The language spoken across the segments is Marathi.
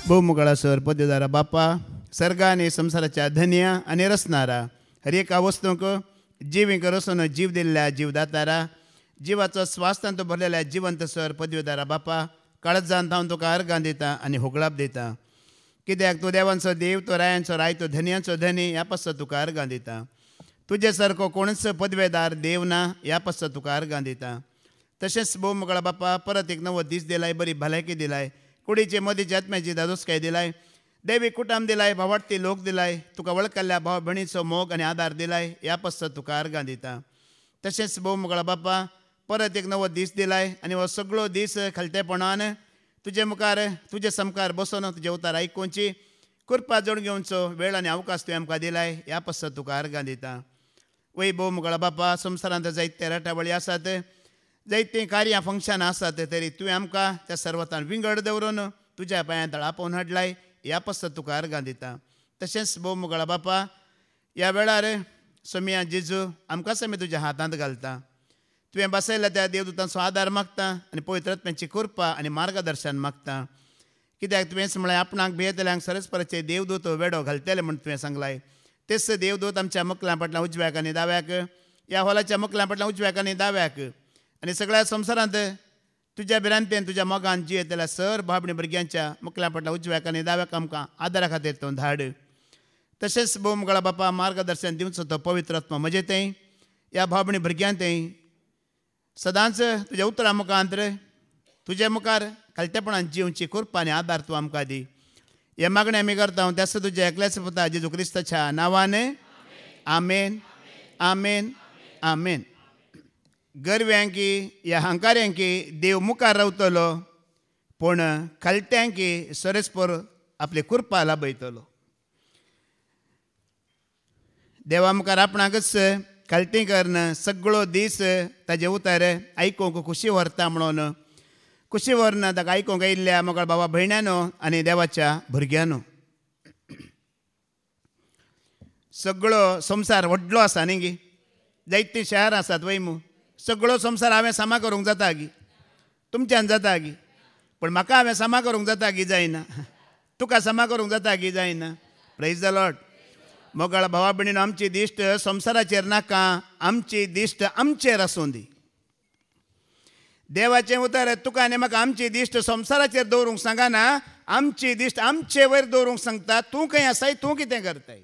भौमुगळासर पदवीदारा बापा सर्गा आणि संसाराच्या धन्या आणि रचणारा हर एका वस्तूंक जिवीक रचून जीव दिल्ल्या जीवदातारा जिवाचो स्वास्थांत भरलेल्या जिवंत सर पदवीदारा बापा काळजांत हांव तुका अर्गां दिता आनी होगळाप दिता कित्याक तूं देवांचो देव तो रायांचो राय तो धन्यांचो धनी ह्या पासत तुका अर्गां दिता तुजे सारको कोणूच पदवेदार देव ना ह्या पासत तुका अर्गां दिता तशेंच भौमुगळा बापा परत एक नवो दीस दिलाय बरी भलायकी दिलाय कुडीचे मदींचे आत्म्याची दादोसकाय दिलाय दैवी कुटुंब दिलाय भावार्थी लोक दिलाय तुका वळखल्या भाव भयणीचो मोग आनी आदार दिलाय ह्या पासत तुका अर्गां दिता तशेंच भौमुगळा बापा परत एक नवो दीस दिलाय आनी हो सगळो दीस खालतेपणान तुजे मुखार तुजे समकार बसून तुजे उतार आयकुची कृपा जोड घेवचो वेळ आनी अवकाश तुवें आमकां दिलाय ह्या पासत तुका अर्गां दिता वय भौमुगळा बापा संवसारांत जायते राटावळी आसात जायतीं कार्यां फंक्शनां आसात तरी तुवें आमकां त्या सर्वतान विंगड दवरून तुज्या पांयां तळ आपोवन हाडलाय ह्या पासत तुका अर्गां दिता तशेंच भौमुगळा बापा ह्या वेळार सोम्या जेजू आमकां समी तुज्या हातांत घालता तुवें बसयल्या त्या देवदूतांचो आदार मागता आनी पवित्र आत्म्याची कृपा आनी मार्गदर्शन मागता कित्याक तुवेंच म्हळ्यार आपणाक भियेतल्यांक सरस्वराचे देवदूत वेडो घालतले म्हूण तुवें सांगलाय तेच देवदूत आमच्या मुखल्या फाटल्यान उजव्याक आनी दाव्याक ह्या हॉलाच्या मुखल्या फाटल्यान उजव्याक आनी दाव्याक आनी सगळ्या संवसारांत तुज्या भिरांतेन तुज्या मोगान जियेतल्या सर भाबणी भुरग्यांच्या मुखल्या फाटल्यान उजव्याक आनी दाव्याक आमकां आदारा खातीर तूं धाड तशेंच भौमुगळा बापा मार्गदर्शन दिवचो तो पवित्र आत्मा म्हजे थंय ह्या भाबणी भुरग्यां थंय सदांच तुज्या उतरां मुखांत तुजे मुखार खालतेपणान जिवची कृपा आनी आदार तूं आमकां दी हे मागणें आमी करता त्यास तुज्या एकल्याच पुता जेजू क्रिस्ताच्या नांवान आमेन आमेन आमेन गर्व्यांकी ह्या हंकाऱ्यांकी देव मुखार रावतलो पूण खालत्यांकी सरस्पर आपली कृपा लाभयतलो देवा मुखार आपणाकच खालती करन सगळो दीस ताजे उतार आयकूंक खुशी व्हरता म्हणून खुशी व्हरना ताका आयकूंक येयल्ल्या मोगाळ बाबा भयण्यानो आनी देवाच्या भुरग्यांनो सगळो संवसार व्हडलो आसा न्ही गी जायतीं शहरां आसात वय मू सगळो संवसार हांवें सामा करूंक जाता गी तुमच्यान जाता गी पूण म्हाका हांवें सामा करूंक जाता गी जायना तुका सामा करूंक जाता गी जायना प्रेज द लॉर्ड मोगाळ भावा भयणीनो आमची दिश्ट संवसाराचेर नाका आमची दिश्ट आमचेर आसूं दी देवाचें उतर तुका आनी म्हाका आमची दिश्ट संवसाराचेर दवरूंक सांगना आमची दिश्ट आमचे वयर दवरूंक सांगता तूं खंय आसाय तूं कितें करताय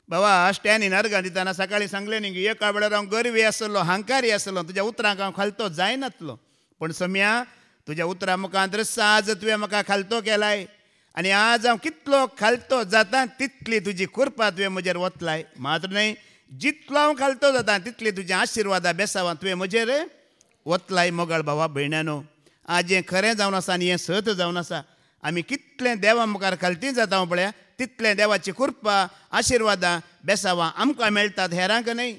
बाबा स्टॅनीन अर्गां दितना सकाळीं सांगलें न्ही एका वेळार हांव गरवी आसलो हांकारी आसलो तुज्या उतरांक हांव खालतो जायनातलो पूण सम्या तुज्या उतरां मुखांत साज तुवें म्हाका खालतो केलाय आनी आज हांव कितलो खालतो जाता तितली तुजी कृपा तुवें म्हजेर वतलाय मात्र न्हय जितलो हांव खालतो जाता तितली तुजी आशिर्वादां बेसावां तुवें म्हजेर वतलाय मोगाळ भावा भयण्यानो आज हें खरें जावन आसा आनी हें सत जावन आसा आमी कितलें देवा मुखार खालती जाता पळया तितलें देवाची कृपा आशिर्वादां बेसावां आमकां मेळटात हेरांक न्हय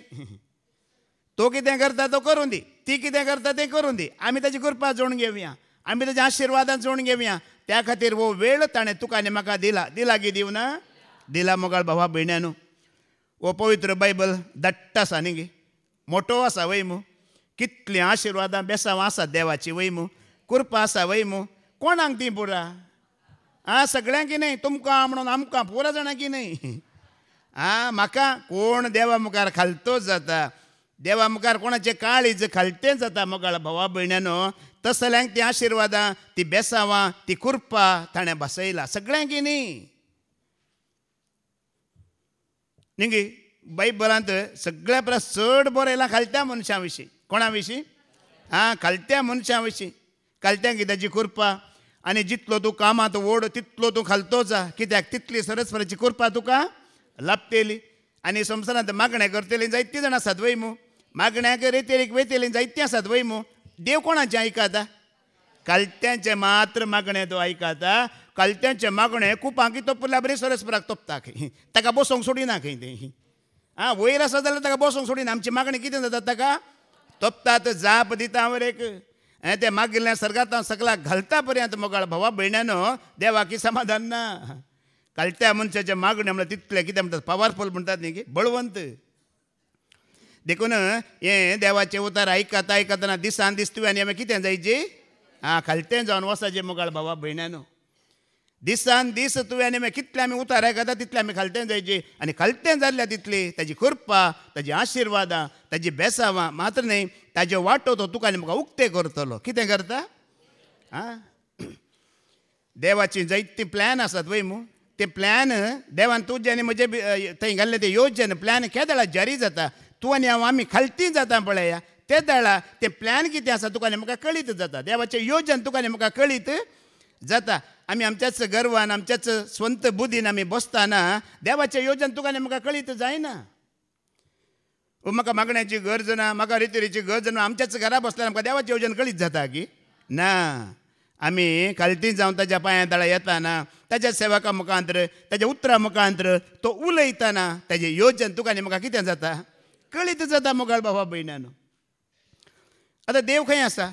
तो कितें करता तो करूं दी ती कितें करता तें करूं दी आमी ताची कृपा जोडून घेवया आमी ताच्या आशिर्वादां जोडून घेवया त्या खातीर वो वेळ ताणें तुका आनी म्हाका दिला गी दिवना दिला मोगाळ भावा भयण्यानो वो पवित्र बायबल दट्ट आसा न्ही गे मोठो आसा वय मू कितलीं आशिर्वादां बेसावां आसात देवाची वय मू कृपा आसा वय मू कोणाक ती पुरा सगळ्यांक न्हय तुमकां म्हणून आमकां पुरा जाणां की न्हय म्हाका कोण देवा मुखार खालतो जाता देवा मुखार कोणाचें काळीज खालतें जाता मोगाळ भावा भयण्यानो तसल्यांक ती आशिर्वादां ती बेसावां ती कृपा ताणें बसयला सगळ्यांक न्ही न्ही बायबलांत सगळ्या परस चड बरयलां खालत्या मनशां विशीं कोणा विशीं खालत्या मनशां विशीं खालत्यांक ताची कृपा आनी जितलो तूं कामांत ओड तितलो तूं खालतो जा कित्याक तितली सरस्वराची कृपा तुका लाभतेली आनी संवसारांत मागणें करतलीं जायतीं जाणां आसात वय मू मागण्याक रेतेरीक वयतलीं जायतीं आसात वय मू देव कोणाचें आयकाता खालत्यांचें मात्र मागणें तो आयकाता खालत्यांचें मागणें कुपांकी तोपल्या बरी सरस्वराक तोपता खंय ताका बसोंक सोडिना खंय तें वयर आसा जाल्यार ताका बसोंक सोडिना आमची मागणी कितें जाता ताका तोपतात जाप दिता एक ते मागिल्ल्या सर्गांत सकलाक घालता पर्यंत मोगाळ भावा भयण्यानो देवाकी समाधान ना खालत्या मनशाच्या मागण्या म्हळ्यार तितले कितें म्हणटात पावरफूल म्हणटात न्ही बळवंत देखून हें देवाचें उतार आयकता आयकतना दिसान दीस तुवें आनी हांवें कितें जायची खालतें जावन वसाचें मुगाळ भावा भयण्यानो. दिसान दीस तुवें आनी कितले आमी उताराय घाता तितले आमी खालतें जायची. आनी खालतें जाल्ल्या तितली ताजी कृपा, ताजी आशिर्वादां, ताजी बेसांवां मात्र न्ही ताजे वाटो तो तुका आनी म्हाका उक्ते करतलो. कितें करता? देवाची जायती प्लॅन आसात वय मू. ते प्लॅन देवान तुजे आनी म्हजे थंय घाल्ले ते योजन प्लॅन केदळा जारी जाता. तूं आनी हांव आमी खालती जाता पळया ते दळा ते प्लॅन कितें आसा तुका आनी म्हाका कळीत जाता. देवाचें योजन तुका आनी म्हाका कळीत जाता. आमी आमच्याच गर्वान आमच्याच स्वंत बुद्धीन आमी बसतना देवाचें योजन तुका आनी म्हाका कळीत जायना. म्हाका मागण्याची गरज ना, म्हाका रितीरीची गरज ना, आमच्याच घरा बसल्यार आमकां देवाचें योजन कळीत जाता की ना. आमी खालती जावन ताच्या पांया तळा येताना ताच्या सेवका मुखांतर ताच्या उतरां मुखांतर तो उलयतना ताजें योजन तुका आनी म्हाका कितें जाता कळीत जाता मुगाळ बाबा भयणानो. आतां देव खंय आसा?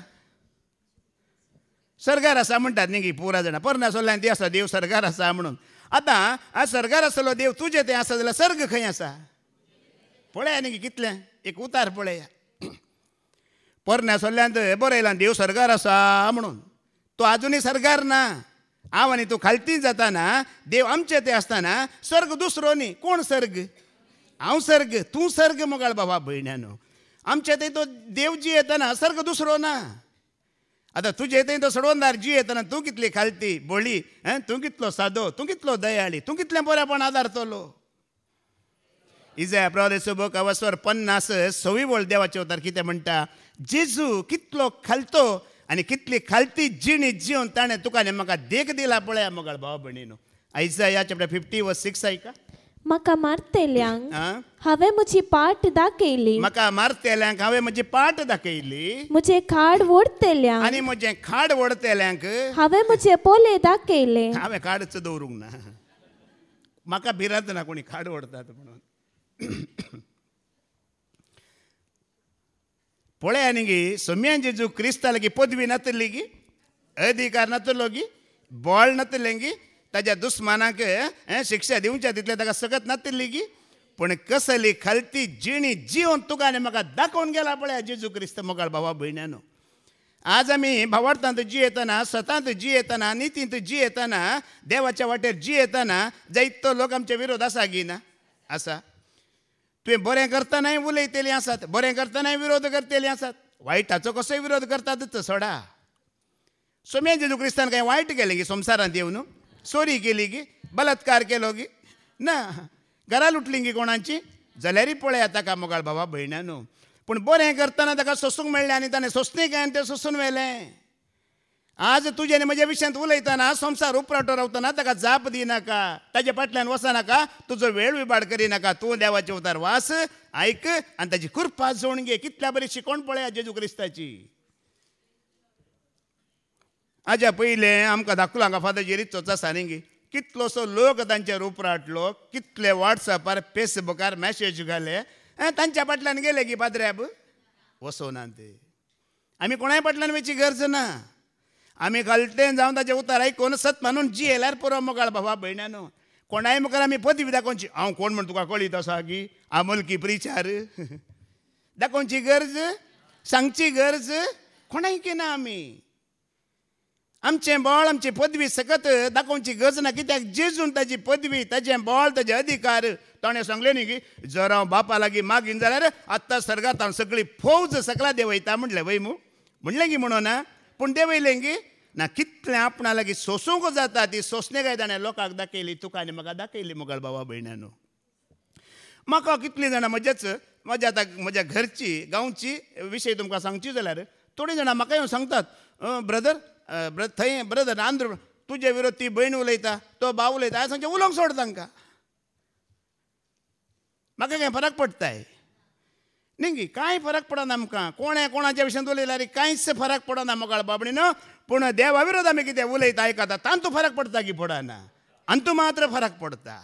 सर्गार आसा म्हणटात न्ही गी पुरा जाणां. परना सोल्ल्यान ती आसा देव सर्गार आसा म्हणून. आतां सर्गार आसलो देव तुजें तें आसा जाल्यार सर्ग खंय आसा? पळया न्ही गी कितलें एक उतार पळया. परना सोल्ल्यान बरयलां देव सर्गार आसा म्हणून. तो आजुनूय सर्गार ना. हांव आनी तूं खालती जाताना देव आमचें तें आसतना सर्ग दुसरो न्ही. कोण सर्ग? हांव सर्ग, तूं सर्ग मुगाळ बाबा भयण्यानो. आमचे थंय तो देव जी येतना सर्ग दुसरो ना. आतां तुजे थंय तो सडवंदार जी येतना तूं कितली खालती बोळी, तूं कितलो सादो, तूं कितलो दयाळी, तूं कितलें बरेपण आदारतलो. इजाया प्रवादीचो बूक अवस्वर 50 वळ देवाचे उतार कितें म्हणटा? जेजू कितलो खालतो आनी कितली खालती जिणी जिवन ताणें तुका आनी म्हाका देख दिला पळया मुगाळ भावा भयणीनो. इजाया चॅप्टर 50:6 ऐका. म्हाका मारतेल्यांक हांवें म्हजी पाट दाखयली. म्हाका मारतेल्यांक हांवें म्हजी पाट दाखयली. म्हजे खाड ओडतेल्यांक आनी म्हजें खाड ओडतेल्यांक हांवें म्हजे पोले दाखयले. हांवें खाडच दवरूंक ना. म्हाका भिरांत ना कोणी खाड ओडतात म्हणून. पळया न्ही गी सोम्यान जेजू क्रिस्ता लागी पदवी नातली गी, अधिकार नातलो गी, बळ नातलें गी, ताज्या दुस्मानाक शिक्षा दिवच्या तितलें ताका सकत नातली गी. पूण कसली खालती जिणी जिवन तुका आनी म्हाका दाखोवन गेला पळया जेजू क्रिस्त मुगाळ भावा भयण्यानो. आज आमी भावार्थांत जियेतना, सतांत जियेतना, नितींत जियेतना, देवाच्या वाटेर जियेतना जायतो लोक आमचे विरोध आसा गी ना? आसा. तुवें बरें करतनाय उलयतलीं आसात, बरें करतनाय विरोध करतलीं आसात, वायटाचो कसोय विरोध करतात सोडा. सोम्या जेजू क्रिस्तान कांय वायट केलें गी संवसारांत येवन? चोरी केली गी, बलात्कार केलो गी ना, घरा लुटली गी कोणाची? जाल्यारय पळया ताका मुगाळ बाबा भयण्यानो. पूण बरें करतना ताका सोसूंक मेळ्ळें आनी ताणें सोंसणें काय आनी तें सोसून व्हेलें. आज तुजे आनी म्हज्या विशयांत उलयतना संवसार उपराटो रावतना ताका जाप दिनाका, ताजे फाटल्यान वचनाका, तुजो वेळ विबाड करिनाका. तूं देवाचे उतार वास, आयक आनी ताजी कृपा जोड घे. कितल्या बरी शिकोवण पळया जेजू क्रिस्ताची. हाज्या पयलें आमकां दाखलो हांगा फादर जेरीचोच आसा न्ही गी. कितलोसो लोक तांचेर उपराटलो, कितले वॉट्सॅपार फेसबुकार मॅसेज घाले, तांच्या फाटल्यान गेले गी पाद्र्याब वसोनात. आमी कोणाय फाटल्यान वयची गरज ना. आमी खालतें जावन ताचें उतार आयकून सत मानून जियेल्यार पुरो मुगाळ बाबा भयण्यानो. कोणाय मुखार आमी पदवी दाखोवची. हांव कोण म्हण तुका कळीत आसा गी? आमोलकी प्रिचार दाखोवची गरज, सांगची गरज कोणाय केना. आमी आमचें बळ, आमची पदवी सकत दाखोवची गरज ना. कित्याक जेजून ताजी पदवी, ताजें बळ, ताजे अधिकार ताणें सांगलें न्ही की जर हांव बापा लागीं मागीन जाल्यार आत्तां सर्गांत हांव सगळी फौज सकला देंवयता म्हणलें वय मू. म्हणलें गी म्हणून ना, पूण देंवयलें गी ना. कितलें आपणा लागीं सोसूंक जाता ती सोंसणे काय ताणें लोकांक दाखयली, तुका आनी म्हाका दाखयली मुगाळ बाबा भयण्यानो. म्हाका कितलीं जाणां म्हज्या आतां म्हज्या घरची गांवची विशय तुमकां सांगची जाल्यार थोडीं जाणां म्हाका येवन सांगतात, ब्रदर थंय ब्रदर आंध्र तुजे विरोध ती भयण उलयता, तो भाव उलयता, हांवें सांगचें उलोवंक सोड तांकां. म्हाका काय फरक पडटाय न्ही, कांय फरक पडना आमकां. कोणें कोणाच्या विशयांत उलयल्यार कांयच फरक पडना मुगाळ बाबडीनो. पूण देवा विरोध आमी कितें उलयता आयकता तांतू फरक पडटा की पडना? अंतू मात्र फरक पडटा.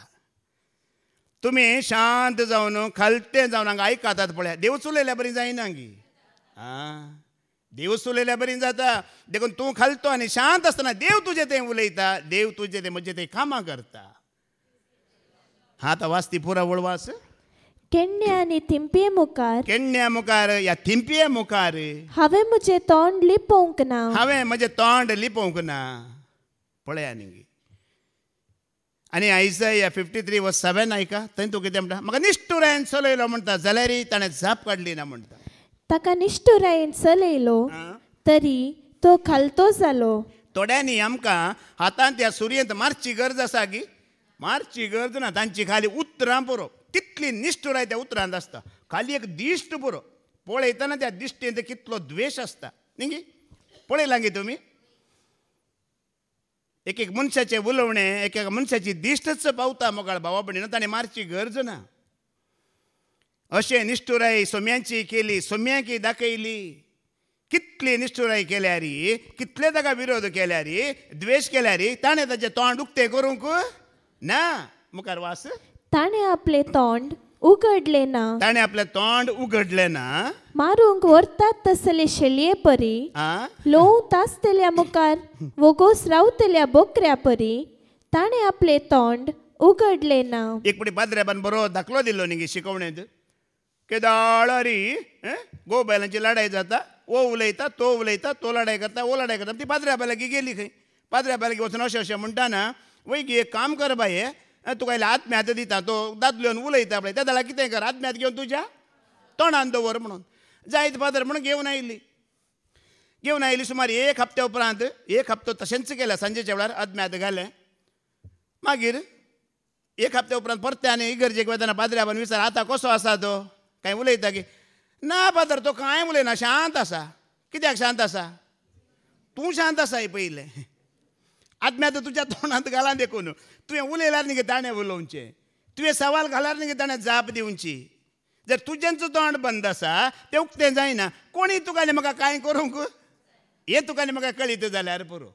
तुमी शांत जावन खालतें जावन हांगा आयकतात पळया. देवच उलयल्यार बरी जायना गी. देवच उलयल्यार बरी जाता. देखून तूं खालतो आनी शांत आसतना देव तुजें तें उलयता, देव तुजें तें म्हजें तें कामां करता. आतां वाच ती पुरा वळवास. केण्णे आनी थिंपये मुखार केण्ण्या मुखार या थिंपये मुखार हांवें म्हजें तोंड लिपोवंक ना. हांवें म्हजें तोंड लिपोवंक ना. पळया न्ही. आनी आयसाया 53:7 आयका. थंय तूं कितें म्हणटा? म्हाका निश्ठुरायेन चलयलो म्हणटा जाल्यारय ताणें जाप काडली ना म्हणटा. ताका निश्ठुरायेन चलयलो तरी तो खालतो जालो. थोड्यांनी आमकां हातांत ह्या सुरयेंत मारची गरज आसा गी. मारची गरज ना. तांची खाली उतरां पुरो. तितली निश्ठुराय त्या उतरांत आसता. खाली एक दिश्ट पुरो. पळयतना त्या दिश्टेंत कितलो द्वेश आसता न्ही गी. पळयलां गे तुमी. एक एक मनशाचें उलोवणें एक एक मनशाची दिश्टच पावता मोगाळ भावा भयणीनो. ताणें मारची गरज ना. अशें निश्ठुराय सोम्यांची केली. सोम्यांकी दाखयली. कितली निश्ठुराय केल्यार कितले ताका विरोध केल्यार द्वेश केल्यार ताणें ताचें तोंड उक्तें करूंक ना. मुखार वास. ताणें आपलें तोंड उगडलें ना. ताणें आपलें तोंड उगडलें ना. मारूंक व्हरतात तसले शेळये परी लोव तासतल्या मुखार वगोस रावतल्या बोकऱ्या परी ताणें आपलें तोंड उगडलें ना. एक पटी पाद्र्याबान बरो दाखलो दिल्लो न्ही गे शिकवणेंत. केदाळारी गो बैलांची लढाई जाता. ओ उलयता तो उलयता. तो लढाई करता ओ लढाई करता. ती पाद्र्या बायलागी गेली खंय. पाद्र्या बायलागी वचून अशें अशें म्हणटाना वय गी एक काम कर बाये तुका इल्लें आत्म्यात दिता. तो दादलो येवन उलयता पळय त्या दाळा कितें कर आत्म्यात घेवन तुज्या तोंडान दवर म्हणून. जायत पाद्र म्हणून घेवन आयली. सुमार एक हप्त्या उपरांत एक हप्तो तशेंच केलें. सांजेच्या वेळार आत्म्यात घालें. मागीर एक हप्त्या उपरांत परते आनी इगर्जेक वतना पाद्र्या बान विचार आतां कसो आसा तो काय उलयता की ना पाद्र तो कांय उलयना शांत आसा. कित्याक शांत आसा? तूं शांत आसा पयलें. आत्म्यात तुज्या तोंडांत घाला देखून. तुवें उलयल्यार न्ही गे ताणें उलोवचें. तुवें सवाल घाल्यार न्ही गे ताणें जाप दिवची. जर तुजेंच तोंड बंद आसा तें उक्तें जायना. कोणी तुका आनी म्हाका कांय करूंक हें तुका आनी म्हाका कळीत जाल्यार पुरो.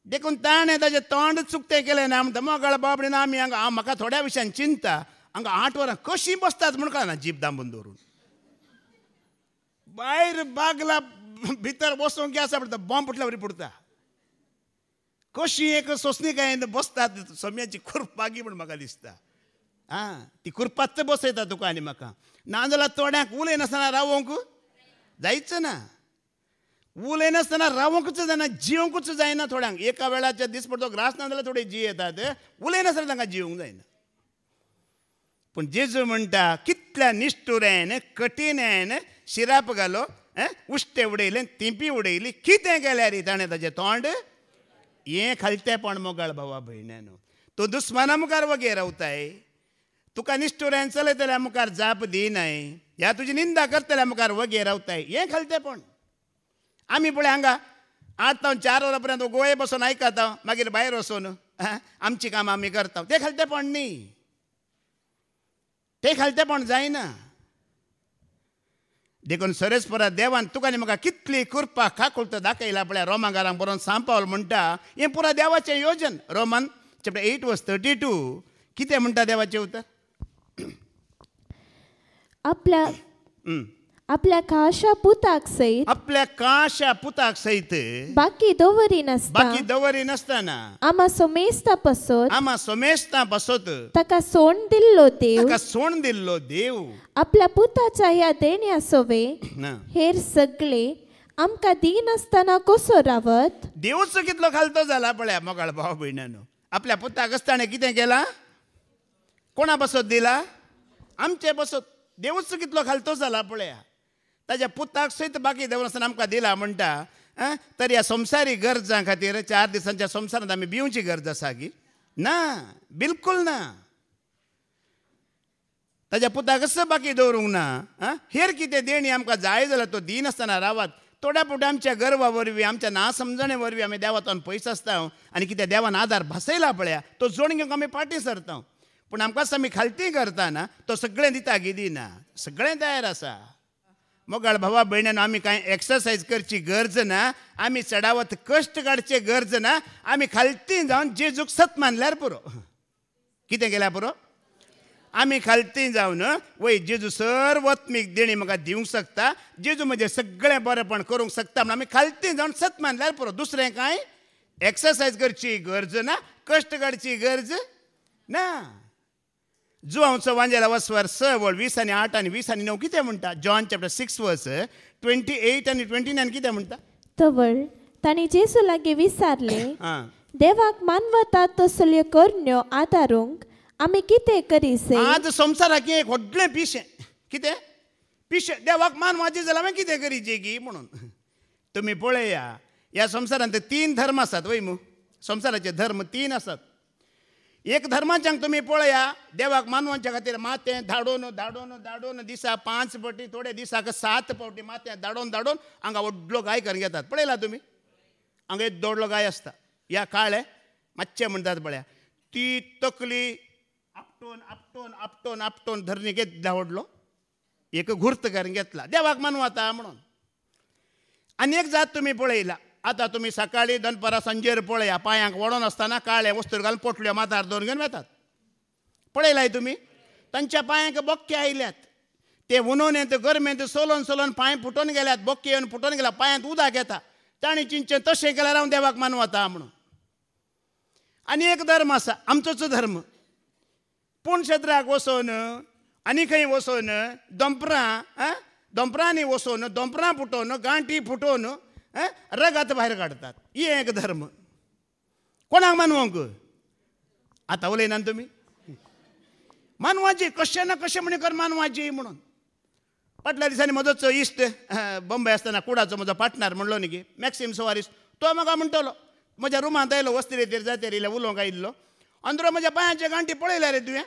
देखून ताणें ताजें तोंड चुकतें केलें ना म्हणटा. मोगाळ बाबडीन आमी हांगा म्हाका थोड्या विशयान चिंता. हांगा 8 वरां कशीं बसतात म्हूण कळना. जीप दांबून दवरून भायर बागला भितर बसूंक आसा म्हणटा. बॉम्ब फुटल्या वरी पुडता. कशीं एक सोंसणीकायेन बसतात. सोम्याची खुर्प बागी म्हूण म्हाका दिसता. ती खुर्पाच बसयता तुका आनी म्हाका. नाजाल्यार थोड्यांक उलयनासतना रावोंक जायच ना. उलयनासतना रावोंकूच जायना. जियोंकूच जायना थोड्यांक. एका वेळाचे दीस पडतो ग्रास ना जाल्यार थोडे जी येतात. उलयनासतना तांकां जियोंक जायना. पूण जेजू म्हणटा कितल्या निश्ठुरायेन कठिणायेन शिराप घालो उश्टें उडयलें तिंपी उडयली. कितें केल्यार ताणें ताचें तोंड हें खालतेपण मोगाळ भावा भयण्यानो. तूं दुस्माना मुखार वगे रावताय. तुका निश्ठुरायेन चलयतल्या मुखार जाप दिनाय. ह्या तुजी निंदा करतल्या मुखार वगे रावताय. हें खालतेपण. आमी पळय हांगा 8 ते 4 वरां पर्यंत गोंय बसून आयकता. मागीर भायर वचून आमची कामां आमी करता. तें खालतेपण न्ही. तें खालतेपण जायना. देखून सरस्परा देवान तुका आनी म्हाका कितली कृपा काकुळट दाखयला पळय. रोमांकारांक बरोवन सांत पावल म्हणटा हें पुरा देवाचें योजन. रोमन चॅप्टर 8:32 कितें म्हणटा देवाचें उतर? आपल्या काशा पुताक सयत आपल्या काशा पुताक सयत बाकी दवरी नासतना आमा सोमेस्ता बसत ताका सोंड दिल्लो देव आपल्या पुताच्या ह्या देण्या सोवे हेर सगळे आमकां दिनासतना कसो रावत. देवच कितलो खालतो जाला पळया मोगाळ भाव भयणानो. आपल्या पुताक आसतना कितें केलां? कोणा बसत दिला? आमचे बसत. देवच कितलो खालतो जाला पळया. ताज्या पुताक सयत बाकी देवनासतना आमकां दिला म्हणटा. तर ह्या संवसारी गरजां खातीर 4 दिसांच्या संवसारांत आमी भिवची गरज आसा की ना? बिलकुल ना. ताज्या पुताक असो बाकी दवरूंक ना. हेर कितें देणी आमकां जाय जाल्यार तो दिनासतना रावात. थोड्या पुटे आमच्या गर्वा वरवीं आमच्या नासमजणे वरवीं आमी देवातान पयस आसता आनी कितें देवान आदार भासयला पळया तो जोड घेवंक आमी फाटीं सरता. पूण आमकां आमी खालती करतना तो सगळें दिता की दिना? सगळें तयार आसा. मोगाळ भावा भयणानो आमी कांय एक्सरसायज करची गरज ना. आमी चडावत कश्ट काडचे गरज ना. आमी खालती जावन जेजूक सत मानल्यार पुरो. कितें केल्यार पुरो? आमी खालती जावन वय जेजू सर्वत्मीक देणी म्हाका दिवंक शकता. जेजू म्हजें सगळें बरेंपण करूंक शकता म्हणून आमी खालती जावन सत मानल्यार पुरो. दुसरें कांय एक्सरसायज करची गरज ना. कश्ट काडची गरज ना. जुवांचो वांजेला वसवर 6 वळ 20 आनी 8 आनी 20 आनी 9 कितें म्हणटा? जॉन चॅप्टर 6 वर्स 28 आनी 29 कितें म्हणटा? तवळ तांणी जेसू लागीं विचारले, देवाक मानवता तसल्यो करण्यो आदारूंक आमी कितें करीसे? आज संवसाराक एक व्हडलें पिशें. कितें पिशें? देवाक मानवाचें जाल्यार हांवें कितें करीचें गी म्हणून. तुमी पळया, ह्या संवसारांत 3 धर्म आसात वय मू. संवसाराचे धर्म 3 आसात. एक धर्माच्यांक तुमी पळया, देवाक मानवांच्या खातीर मातें धाडोवन धाडोवन धाडोवन दिसा 5 फावटी, थोडे दिसाक 7 फावटी मातें धाडोवन धाडोवन हांगा व्हडलो गाय करून घेतात. पळयला तुमी? हांगा एक दोडलो गाय आसता. ह्या काळे मातशें म्हणटात पळया, ती तकली आपटोवन आपटोवन आपटोवन आपटोवन धरणी घेतला व्हडलो एक घुर्त करून घेतला देवाक मानवता म्हणून. आनी एक जात तुमी पळयला. आतां तुमी सकाळी दनपरां सांजेर पळया, पांयांक वडोन आसतना काळे वस्तूर घालून पोटल्यो माथ्यार दवरून घेवन वतात. पळयलाय तुमी? तांच्या पांयांक बोक्के आयल्यात. ते उनोवनेंत गरमेंत सोलोन सोलोन पांय फुटोवन गेल्यात. बोक्के येवन फुटोवन गेल्या. पांयांत उदक येता. तांणी चिंतचें तशें केल्यार हांव देवाक मानवता म्हणून. आनी एक धर्म आसा, आमचोच धर्म. पूण क्षेत्राक वचोन आनी खंय वचोन दोंपरांनी वचोन दोंपरां फुटोवन गांठी फुटोवन रगत भायर काडटात. ही एक धर्म. कोणाक मानवंक? आतां उलयना तुमी? मानवाची कशें ना कशें म्हणे कर मानवाची म्हणून. फाटल्या दिसांनी म्हजोच इश्ट बॉम्बे आसतना कुडाचो म्हजो पार्टनर म्हणलो न्ही गे मॅक्सिम सोवारीस, तो म्हाका म्हणटलो, म्हज्या रुमांत आयलो वस्तिरेचेर जातेर इल्लो उलोवंक आयिल्लो. अंदरो म्हज्या पांयाचे गांठी पळयल्या रे तुवें?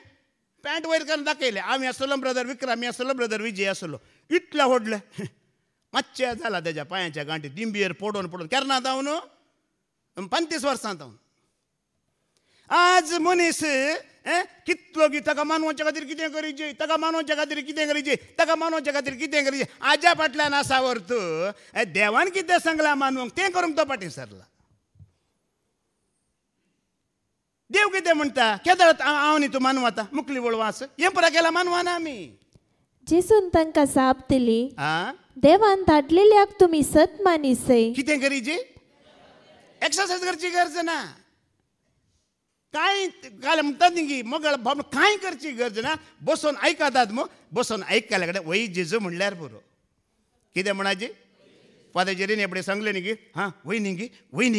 पॅन्ट वयर करून दाखयलें. हांव आसलो ब्रदर विक्रम, आसलो ब्रदर विजय आसलो. इतल्या व्हडले मातशें जाला तेज्या पांयाच्या गांठी दिंबयेर पडोवन पडोवन. केन्नात हांव न्हू 35 वर्सांत हांव. आज मनीस कितलो गी ताका मानवाच्या खातीर कितें करीचें, ताका मानवाच्या खातीर कितें करीचें, ताका मानवाच्या खातीर कितें करीचें. आज्या फाटल्यान आसा व्हर तूं. देवान कितें सांगलां मानवंक तें करूंक तो फाटीं सरला. देव कितें म्हणटा? केदार हांव न्ही तूं मानवता मुकली वळवास. हें पुरा केला मानवान आमी. जेसून तांकां जाप दिली, देवान धाडलेल्याक तुमी सत मानिसे. कितें करीचें? एक्सरसायज करची गरज ना. कांय काल म्हणटात न्ही की मोगळ भाव कांय करची गरज ना. बसून आयकतात मग. बसून आयकल्या कडेन वय जेजू म्हणल्यार पुरो. कितें म्हणाचे? फादर एपडे सांगले न्ही की हां वय न्ही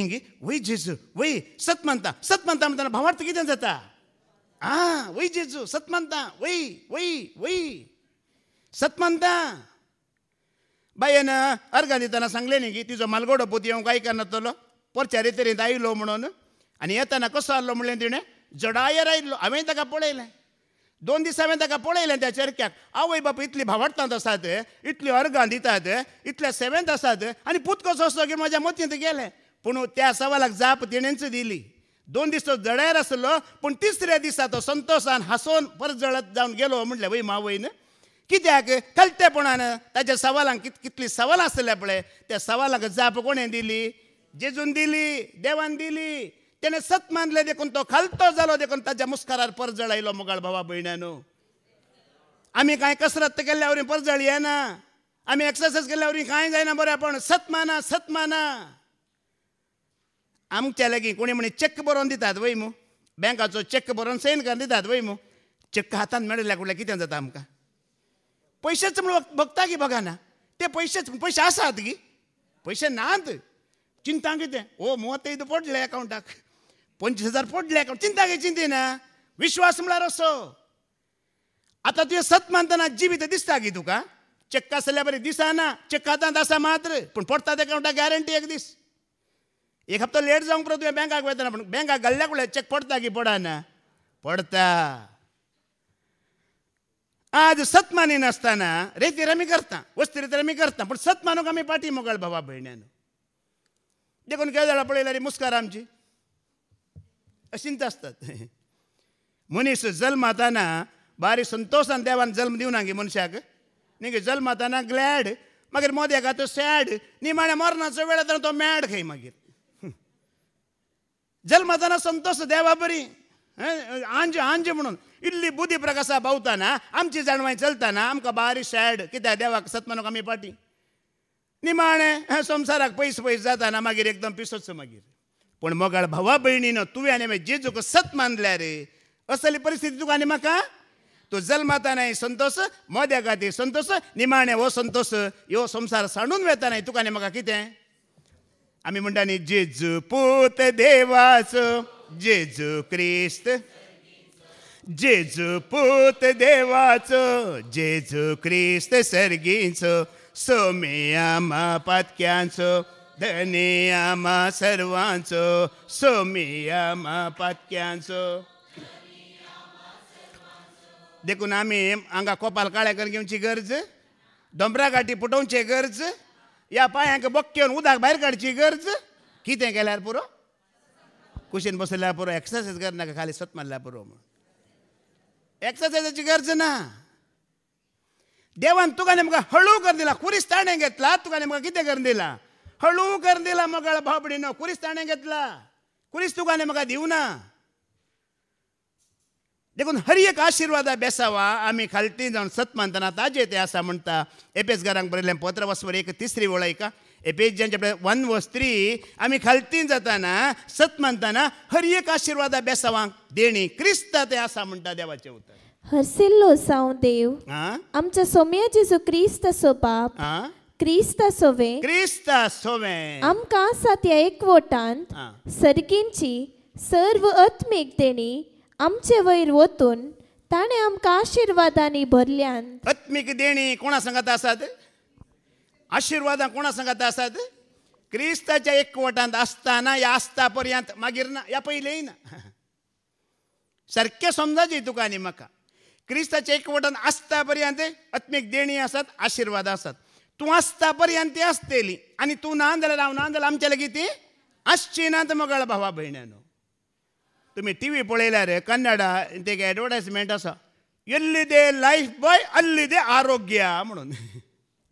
गी वय जेजू वय सत मानता. सत मानता म्हणटाना भावार्थ कितें जाता? वय जेजू सत मानता वय वय वय सत मानता. बायन अर्गां दितना सांगले न्ही की तिजो मालगोडो पोती हांव काय करनातलो परच्या रेतेरेंत आयलो म्हणून. आनी येताना कसो आहलो म्हणलें तिणें? जडायर आयिल्लो. हांवें ताका पळयलें. 2 दीस हांवें ताका पळयलें त्या चर्क्याक. आवय बाप इतली भावार्थांत आसात, इतली अर्गां दितात, इतल्या सेवेंत आसात आनी पूत कसो असो की म्हज्या मतींत गेलें. पूण त्या सवालाक जाप तिणेंच दिली. 2 दीस तो जडायर आसलो, पूण 3ऱ्या दिसा तो संतोशान हांसोन परत जळत जावन गेलो. म्हणलें वय मावयन कित्याक? कलतेपणान ताच्या सवालांक कितली सवाल आसल्या पळय त्या सवालाक जाप कोणें दिली? जेजून दिली, देवान दिली. तेणें सत मानलें देखून तो खालतो जालो देखून ताच्या मुस्कारार परजळ आयलो. मोगाळ भावा भयणानो, आमी कांय कसरत केल्ल्या वरी परजळ येना. आमी एक्सरसायज केल्ल्या वरी कांय जायना बरेंपण. सत माना, सत माना. आमच्या लागीं कोणी म्हणे चेक बरोवन दितात वय मू. बँकाचो चेक बरोवन सायन करून दितात वय मू. चेक हातान मेळिल्ल्या कडल्यान कितें जाता आमकां? पयशेच म्हणून बघता की बघाना. ते पयशे आसात की पयशे नात. चिंता कितें? 35 पडले अकाउंटाक, 25,000 पडले अकाउंट. चिंता घे चिंतेना. विश्वास म्हळ्यार असो. आतां तुवें सत मानतना जिवीत दिसता की तुका? चेक आसल्या बरें दिसना. चेक हातांत आसा मात्र, पूण पडटात अकाउंटाक गॅरंटी 1 दीस. 1 हप्तो लेट जावंक पुरो तुवें बँकाक वयतना. पूण बँकाक घाल्ल्या कडल्यान चेक पडटा की पडना? पडटा. आज सत मानी नासतना रेतीर आमी करता, वस्तिरेतीर आमी करता, पूण सत मानूंक आमी पाटी मोगाळ भावा भयण्यान. देखून केदार पळयल्यार मुस्कार आमची अशींच आसतात. मनीस जल्माताना बारीक संतोशान देवान जल्म दिवना गे मनशाक न्ही गे. जल्माताना ग्लॅड, मागीर मोद्याक तो सॅड, निमाण्या मरणाचो वेळ येताना तो मॅड खंय. मागीर जल्माताना संतोश देवा बरी आंज आंज म्हणून इल्ली बुद्धी प्रकाशा भावताना आमची जाणवाय चलताना आमकां बारीक सॅड. कित्याक देवाक सत मानूंक आमी पाटी. निमाणे संवसाराक पयस पयस जाताना मागीर एकदम पिसोच मागीर. पूण मोगाळ भावा भयणीनो, तुवें आनी हांवें जेजूक सत मानल्यार असली परिस्थिती तुका आनी म्हाका तू जल्माता नाही संतोष मध्या गाती संतोष निमाणे हो संतोष यो संसार सांडून वेता नाही तुका म्हाका कितें आमी म्हणटा न्ही जेजू पूत देवाचो जेजू क्रिस्त जेजू पूत देवाचो जेजू क्रिस्त सर्गीचो सोमी आमा पातक्यांचो धनी आमा सर्वांचो सोमी आमा पातक्यांचो देखून आमी हांगा कोपाल काळे करून घेवची गरज दोंबरा गाठी पुटोवचे गरज या पांयांक बक्केवन उदक भायर काडची गरज कितें केल्यार पुरो कुशीन बसल्यार पुरो एक्सरसायज करनाका खाली सत मारल्यार पुरो एक्सरसायजाची गरज ना देवान तुका नेमका हळू कर दिला कुरीस ताणें घेतला तुका नेमका कितें करून दिला हळू कर दिला मगळ भावबडीनो कुरीस ताणें घेतला कुरीस तुका नेमका दिवना देखून हर एक आशिर्वादा बेसावा आमी खालती जावन सत मानतना ताजे ते आसा म्हणटा एपेसकारांक बरयलें पत्र वचवर 1:3 वळयका एपेसच्या 1:3 आमी खालती जाताना सत मानतना हर एक आशिर्वादा बेसावांक देणी क्रिस्ता ते आसा म्हणटा देवाचें उतर हरसिल्लो जावं देव आमच्या सोम्या जेजू क्रिस्त असो बाप क्रिस्ता सोवे आमकां आसा त्या एकवटांत सर्गींची सर्व आत्मीक देणी आमचे वयर वतून ताणें आमकां आशिर्वादांनी भरल्यान आत्मीक देणी कोणा सांगता आसात आशिर्वादां कोणा सांगता आसात क्रिस्ताच्या एकवटांत आसतना या आसता पर्यंत मागीर ना या पयलींय ना सारकें समजाची तुका आनी म्हाका क्रिस्ताच्या एकवटांत आसता पर्यंत आत्मीक देणी आसात आशिर्वाद आसात तूं आसता पर्यंत ती आसतली आनी तूं ना जाल्यार हांव ना जाल्यार आमच्या लागीं ती आसची नात मगळ भावा भयण्यानो तुम्ही टीव्ही पळयल्यार कन्नडा तेका एडवर्टायजमेंट आसा ಎಲ್ಲಿದೆ ಲೈಫ್ ಬಾಯ್ ಅಲ್ಲಿದೆ ಆರೋಗ್ಯ म्हणून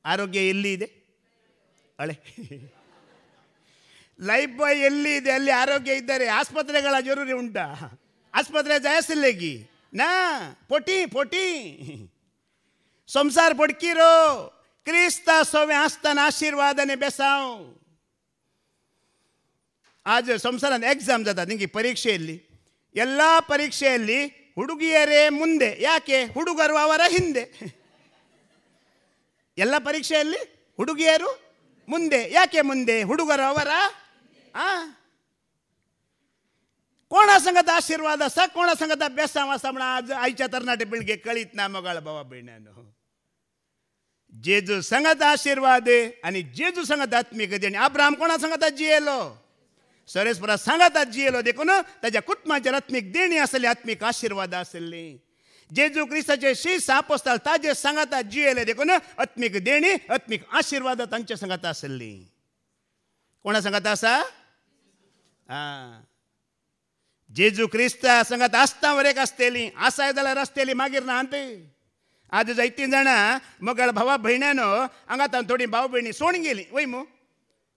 ಆರೋಗ್ಯ ಎಲ್ಲಿದೆ ಅಳೆ ಲೈಫ್ ಬಾಯ್ ಎಲ್ಲಿದೆ ಅಲ್ಲಿ ಆರೋಗ್ಯ ಇದ್ದರೆ ಆಸ್ಪತ್ರೆಗಳ ಜರೂರಿ ಉಂಟಾ ಆಸ್ಪತ್ರೆ ಜಾಯಸಿಲ್ಲೇಗಿ ना पोटी पोटी संसार पडकिरो क्रिस्ता सोवे आसतना आशीर्वादाने बेसाव आज संसारात एग्जाम जाता निंगी परीक्षेಯಲ್ಲಿ ಎಲ್ಲ ಪರೀಕ್ಷೆಯಲ್ಲಿ ಹುಡುಗಿಯರೇ ಮುಂದೆ ಯಾಕೆ ಹುಡುಗರು ಅವರ ಹಿಂದೆ ಎಲ್ಲ ಪರೀಕ್ಷೆಯಲ್ಲಿ ಹುಡುಗಿಯರು ಮುಂದೆ ಯಾಕೆ ಮುಂದೆ ಹುಡುಗರು ಅವರ कोणा सांगता आशीर्वाद असा कोणा सांगता बेसांव असा म्हणून आज आयच्या तरणाटे पिळगे कळीत ना मगाळ भावा भयण्यानो जेजू सांगता आशीर्वाद आणि जेजू सांगता आत्मीक देणी अब्राहम कोणा सांगता जियेलो सरेस्परा सांगता जियेलो देखून ताच्या कुटुंबाचेर आत्मीक देणी आसली आत्मीक आशीर्वाद आसली जेजू क्रिस्ताचे शीस आपोस्ताल ताजे सांगता जियेले देखून आत्मीक देणी आत्मीक आशीर्वाद तांचे सांगता आसली कोणा सांगता आसा जेजू क्रिस्ता सांगता आसता वरेक आसतली आसाय जाल्यार आसतली मागीर ना अंत आज जायतीं जाणां मगाळ भावा भयण्यानो हांगा थोडी भाव भयणी सोण गेली वय मू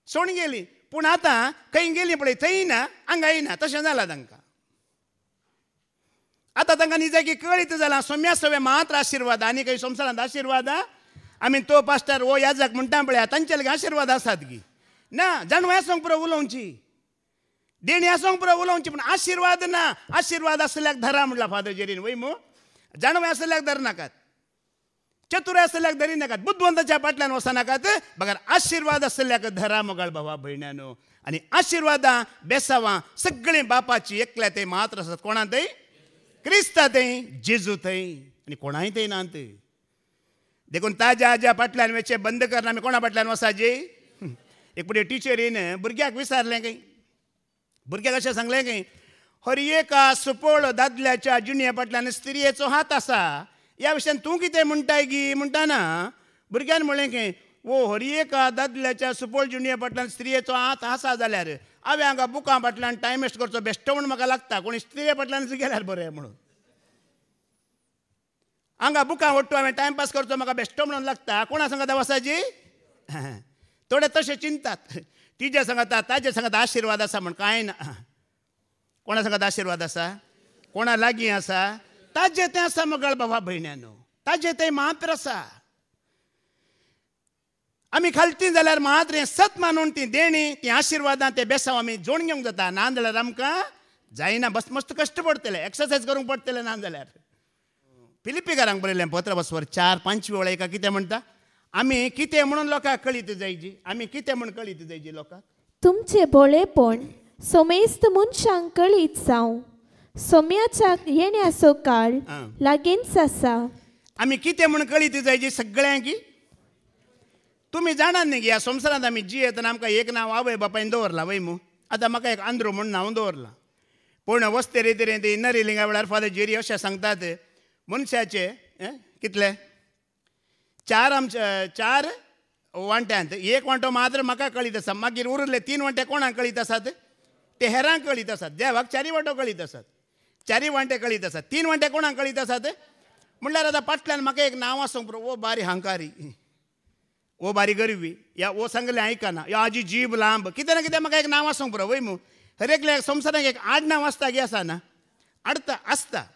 सोण गेली पूण आतां खंय गेली पळय थंय ना हांगा येना तशें जालां तांकां आतां तांकां निजाकी कळीत जालां सोम्या सवे मात्र आशिर्वाद आनी खंय संवसारांत आशिर्वाद आमी तो पास्टर वो याजक म्हणटा पळय तांचे लागीं आशिर्वाद आसात गी ना जाणवो आसूंक पुरो उलोवची देणी आसूंक पुरो उलोवची पूण आशिर्वाद ना आशिर्वाद आसल्याक धरा म्हणला फादर जेरीन वय मू जाणवे आसल्याक धरनाकात चतुर आसल्याक धरी नाकात बुद्धवंताच्या फाटल्यान वचनाकात बगर आशिर्वाद आसल्याक धरा मोगाळ भावा भयण्यानो आनी आशिर्वादां बेसावां सगळीं बापाची एकल्या थंय मात्र आसात कोणा थंय क्रिस्ता थंय जेजू थंय आनी कोणाय थंय नात देखून ताज्या आज्या फाटल्यान वेचे बंद करना आमी कोणा फाटल्यान वसाजे एक पुढे टिचरीन भुरग्याक विचारलें खंय भुरग्याक अशें सांगलें खंय हर एका सुपळ दादल्याच्या जुन्या फाटल्यान स्त्रियेचो हात आसा ह्या विशयान तूं कितें म्हणटाय गी म्हणटाना भुरग्यान म्हणलें खंय वो हर एका दादल्याच्या सुपळ जुन्या फाटल्यान स्त्रियेचो हात आसा जाल्यार हांवें हांगा बुकां फाटल्यान टायम वेस्ट करचो बेश्टो म्हूण म्हाका लागता कोणी स्त्रिये फाटल्यानच गेल्यार बरें म्हणून हांगा बुकां ओडटो हांवें टायमपास करचो म्हाका बेश्टो म्हणून लागता कोणा सांगता वसाजी थोडे तशें चिंतात तिजे सांगता ताजे सांगता आशिर्वाद आसा म्हण कांय ना कोणा सांगता आशिर्वाद आसा कोणा लागीं आसा ताजे तें आसा मगळ भावा भयण्यानो ताजे तें मात्र आसा आमी खालती जाल्यार मात्र हें सत मानून ती देणी ती आशिर्वादां ते बेसांव आमी जोड घेवंक जाता ना जाल्यार आमकां जायना बस मस्त कश्ट पडटले एक्सरसायज करूंक पडटले ना जाल्यार फिलिपिकारांक बरयलें पत्र बसवर 4-5 वेळा एका कितें म्हणटा, आमी कितें म्हणून लोकांक कळीत जायची, आमी कितें म्हणून कळीत जायची लोकांक. तुमचे भोळेपण सोमेस्त मनशांक कळीत जावं, सोम्याच्या येण्याचो काळ लागींच आसा. आमी कितें म्हणून कळीत जायची सगळ्यांक. तुमी जाणात न्ही की ह्या संवसारांत आमी जियेतना आमकां एक नांव आवय बापायन दवरलां वय मू. आतां म्हाका एक आंध्रो म्हणून नांव दवरलां. पूण वस्ते तरेन ती नरिलिंगा वेळार फादर जेरी अशें सांगतात, मनशाचे कितले 4 वांट्यांत 1 वांटो मात्र म्हाका कळीत आसा, मागीर उरले 3 वांटे कोणाक कळीत आसात, ते हेरांक कळीत आसात. देवाक 4 वांटो कळीत आसात, 4 वांटे कळीत आसात. 3 वांटे कोणाक कळीत आसात म्हणल्यार आतां फाटल्यान म्हाका एक नांव आसूंक पुरो, ओ बारी हंकारी, ओ बारी गरवी, या ओ सांगलें आयकना, या हाजी जीब लांब, कितें ना कितें म्हाका एक नांव आसूंक पुरो वय मू. हर एकल्या संवसाराक एक आडनांव आसता की आसा ना, आडता आसता.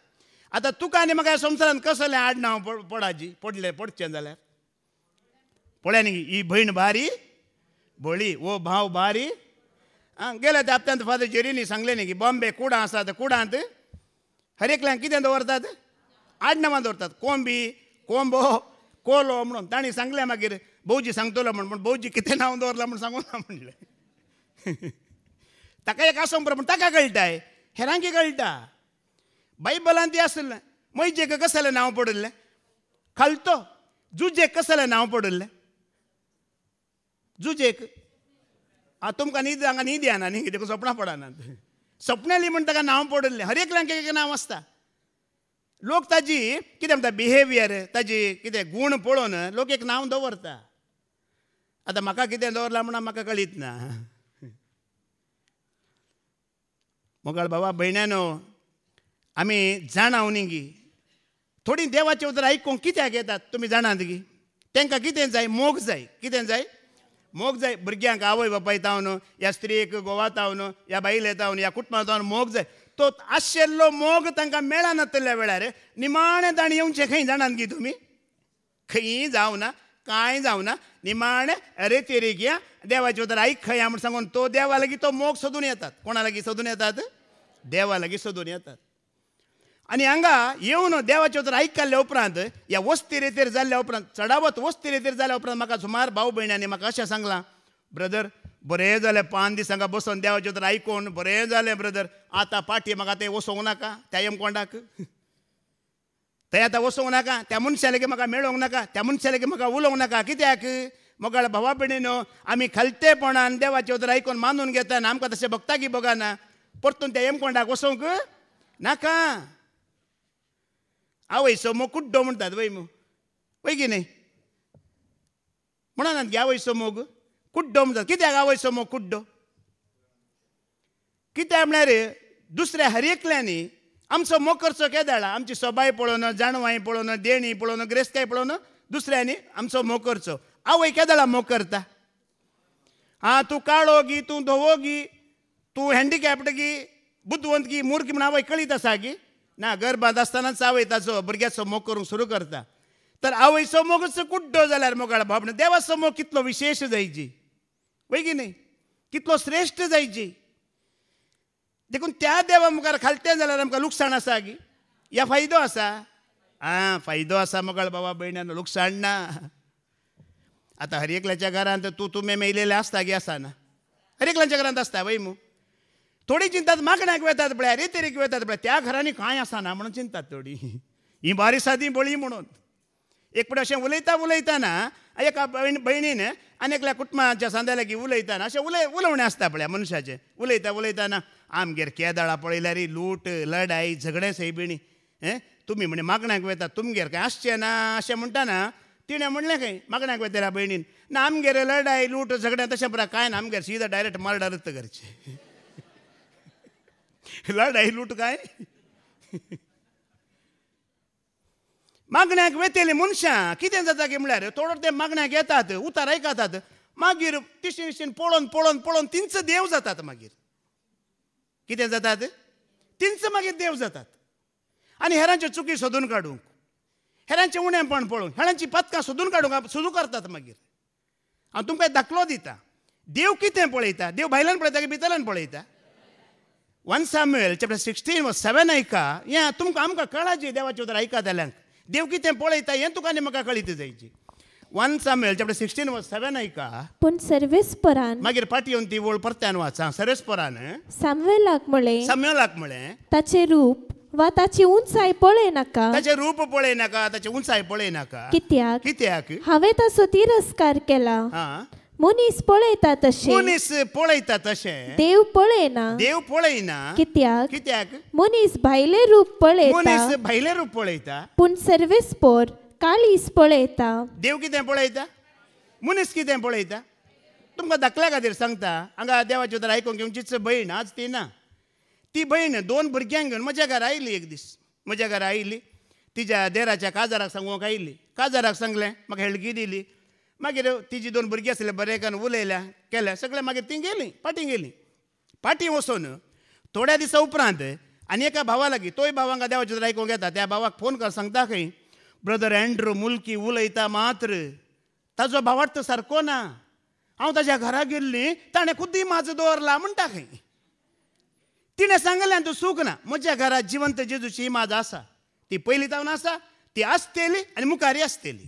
आतां तुका आनी म्हाका संवसारांत कसलें आडनांव पडचें जाल्यार पळय न्ही, ही भयण बारी भोळी, ओ भाव बारी. गेल्या त्या हप्त्यांत फादर जेरीनी सांगलें न्ही की बॉम्बे कुडां आसात, कुडांत हर एकल्यांक कितें दवरतात, आडनांवां दवरतात. कोंबी, कोंबो, कोलो म्हणून. तांणी सांगलें मागीर भोवजी सांगतलो म्हण, पूण भोवजी कितें नांव दवरलां म्हूण सांगूं ना म्हणलें. ताका एक आसूंक पुरो, पूण ताका कळटाय, हेरांकी कळटा. बायबलांत ती आसलें, मैजेक कसलें नांव पडलें, खालतो जुजेक कसलें नांव पडलें, जुजेक. तुमकां न्हीद हांगा न्हीद येना न्ही, कितें सपनां पडनात. सपनेली म्हण ताका नांव पडलें. हर एकल्यांक एक नांव आसता. लोक ताजी कितें म्हणटा बिहेवियर, ताजी कितें गूण पळोवन लोक एक नांव दवरता. आतां म्हाका कितें दवरलां म्हणून म्हाका कळीत ना. मोगाळ बाबा भयण्यानो, आमी जाणाव न्ही गी, थोडी देवाचें उतर आयकूंक कित्याक येतात तुमी जाणात गी. तांकां कितें जाय, मोग जाय. कितें जाय, मोग जाय. भुरग्यांक आवय बापाय तावन, ह्या स्त्रीक घोवा तावन, ह्या बायले तावन, ह्या कुटुंबा तावन मोग जाय. तो आशिल्लो मोग तांकां मेळनातल्या वेळार निमाणें ताणी येवचें खंय जाणात गी तुमी. खंय जावं ना, कांय जावं ना, निमाणें अरे तेरे घ्या देवाचें उतर आयक खंय म्हूण सांगून तो देवा लागीं तो मोग सोदून येतात. कोणा लागीं सोदून येतात, देवा लागीं सोदून येतात. आनी हांगा येवन देवाचें उतर आयकल्ल्या उपरांत, ह्या वस्ती रेतेर जाल्ल्या उपरांत, चडावत वस्ती रेतेर जाल्या उपरांत म्हाका सुमार भाव भयण्यांनी म्हाका अशें सांगलां, ब्रदर बरें जालें 5 दीस हांगा बसून देवाचें उतर आयकून बरें जालें ब्रदर. आतां पाटी म्हाका थंय वसोंक नाका, त्या यमकोंडाक थंय आतां वसोंक नाका, त्या मनशा लेगीत म्हाका मेळोंक नाका, त्या मनशा लेगीत म्हाका उलोवंक नाका. कित्याक मोगाळ भावा भयणीनो, आमी खालतेपणान देवाचें उतर आयकून मानून घेता आनी आमकां तशें भक्तागी बगाना, परतून त्या यमकोंडाक वसोंक नाका. आवयचो मोग कुड्डो म्हणटात वय मू, वय की न्ही, म्हणनात गे आवयचो मोग कुड्डो म्हणटात. कित्याक आवयचो मोग कुड्डो, कित्याक म्हळ्यार दुसऱ्या हर एकल्यांनी आमचो मोग करचो केदाळा. आमची सोबाय पळोवन, जाणवाय पळोवन, देणी पळोवन, ग्रेस्ताय पळोवन दुसऱ्यांनी आमचो मोग करचो. आवय केदाळा मोग करता. तूं काळो गी, तूं धवो गी, तूं हँडिकॅप्ड गी, बुद्धवंत गी, मूर्ख म्हण आवय कळीत आसा गी ना. गर्भांत आसतनाच आवय ताचो भुरग्याचो मोग करूंक सुरू करता. तर आवयचो मोगच कुड्डो जाल्यार मोगाळ भाव देवाचो मोग कितलो विशेश जायची, वय की न्ही, कितलो श्रेश्ठ जायची. देखून त्या देवा मुखार खालतें जाल्यार आमकां लुकसाण आसा गी, या फायदो आसा. फायदो आसा मोगाळ बाबा भयण्यान, लुकसाण ना. आतां हर एकल्याच्या घरांत तुमी मेयलेले आसता गी, आसा ना, हर एकल्याच्या घरांत आसता वय मू. थोडी चिंतात मागण्याक वेतात पळय, रेतेरेक वेतात पळय, त्या घरांनी कांय आसना म्हणून चिंतात थोडी. ही बारी सादी बळी म्हणून. एक पळय अशें उलयताना एका भयणीन आनी एकल्या कुटुंबाच्या सांगलें लागीं उलयताना अशें उलोवणें आसता पळय मनशाचें. उलयताना आमगेर केदाळा पळयल्यार लूट, लढाई, झगडे सैबिणी, तुमी म्हणे मागण्याक वेतात, तुमगेर कांय आसचें ना अशें म्हणटाना तिणें म्हणलें खंय मागण्याक वेताल्या भयणीन, ना आमगेर लढाई, लूट, झगडे तशें पुरा कांय ना, आमगेर सीदा डायरेक्ट मर्डरच करचें. लढाई लूट काय, मागण्याक वेतेली मनशां कितें जाता की म्हळ्यार थोडो ते मागण्याक येतात, उतार आयकतात, मागीर तिशीन पळोवन पळोवन पळोवन तिंच देव जातात. मागीर कितें जातात, तिंच मागीर देव जातात. आनी हेरांच्यो चुकी सोदून काडूंक, हेरांचें उणेंपण पळोवंक, हेरांची पथकां सोदून काडूंक सुरू करतात. मागीर हांव तुमकां दाखलो दिता, देव कितें पळयता, देव भायल्यान पळयता की भितरल्यान पळयता. 1 Samuel chapter 16 verse 7 ऐका, या तुमकां आमकां कळा जी देवाचें उतर ऐका जाल्यांक. देव कितें पळयता हें तुका आनी म्हाका कळीत जायची. 1 Samuel chapter 16:7 ऐका. पूण सर्वेस्परान मागीर फाटी येवन ती वळ परत्यान वाचा. सर्वेस्परान सामुएलाक म्हळें ताचे रूप वा ताची उंचाय पळयनाका. ताचे रूप पळयनाका, ताची उंचाय पळयनाका. कित्याक हांवें ताचो तिरस्कार केला. मनीस पळयता तशें देव पळयना. कित्याक मनीस भायले रूप पळयता पूण सर्वेस्पर काळीज पळयता. देव कितें पळयता, मनीस कितें पळयता. तुमकां दाखल्या खातीर सांगता. हांगा देवाचें उतर आयकूंक घेवचीच भयण आज ती ना. ती भयण 2 भुरग्यांक घेवन म्हज्या घरा आयली. एक दीस म्हज्या घरा आयली. तिच्या देराच्या काजाराक सांगूंक आयली. काजाराक सांगलें, म्हाका हेळगी दिली. मागीर तिजी 2 भुरगीं आसले, बरेकान उलयल्या केल्या सगळें. मागीर ती गेली पाटी वचून थोड्या दिसा उपरांत आनी एका भावा लागीं, तोय भाव हांगा देवाचें उतर आयकूंक येता, त्या भावाक फोन कर सांगता खंय, ब्रदर एंड्रू मुल्की उलयता मात्र ताजो भावार्थ सारको ना. हांव ताच्या घरा गेल्ली, ताणें खुद्दी म्हाजो दवरला म्हणटा खंय. तिणें सांगलें तूं सूख ना. म्हज्या घरात जिवंत जेजूची इमाज आसा. ती पयलीं जावन आसा, ती आसतली आनी मुखारी आसतली.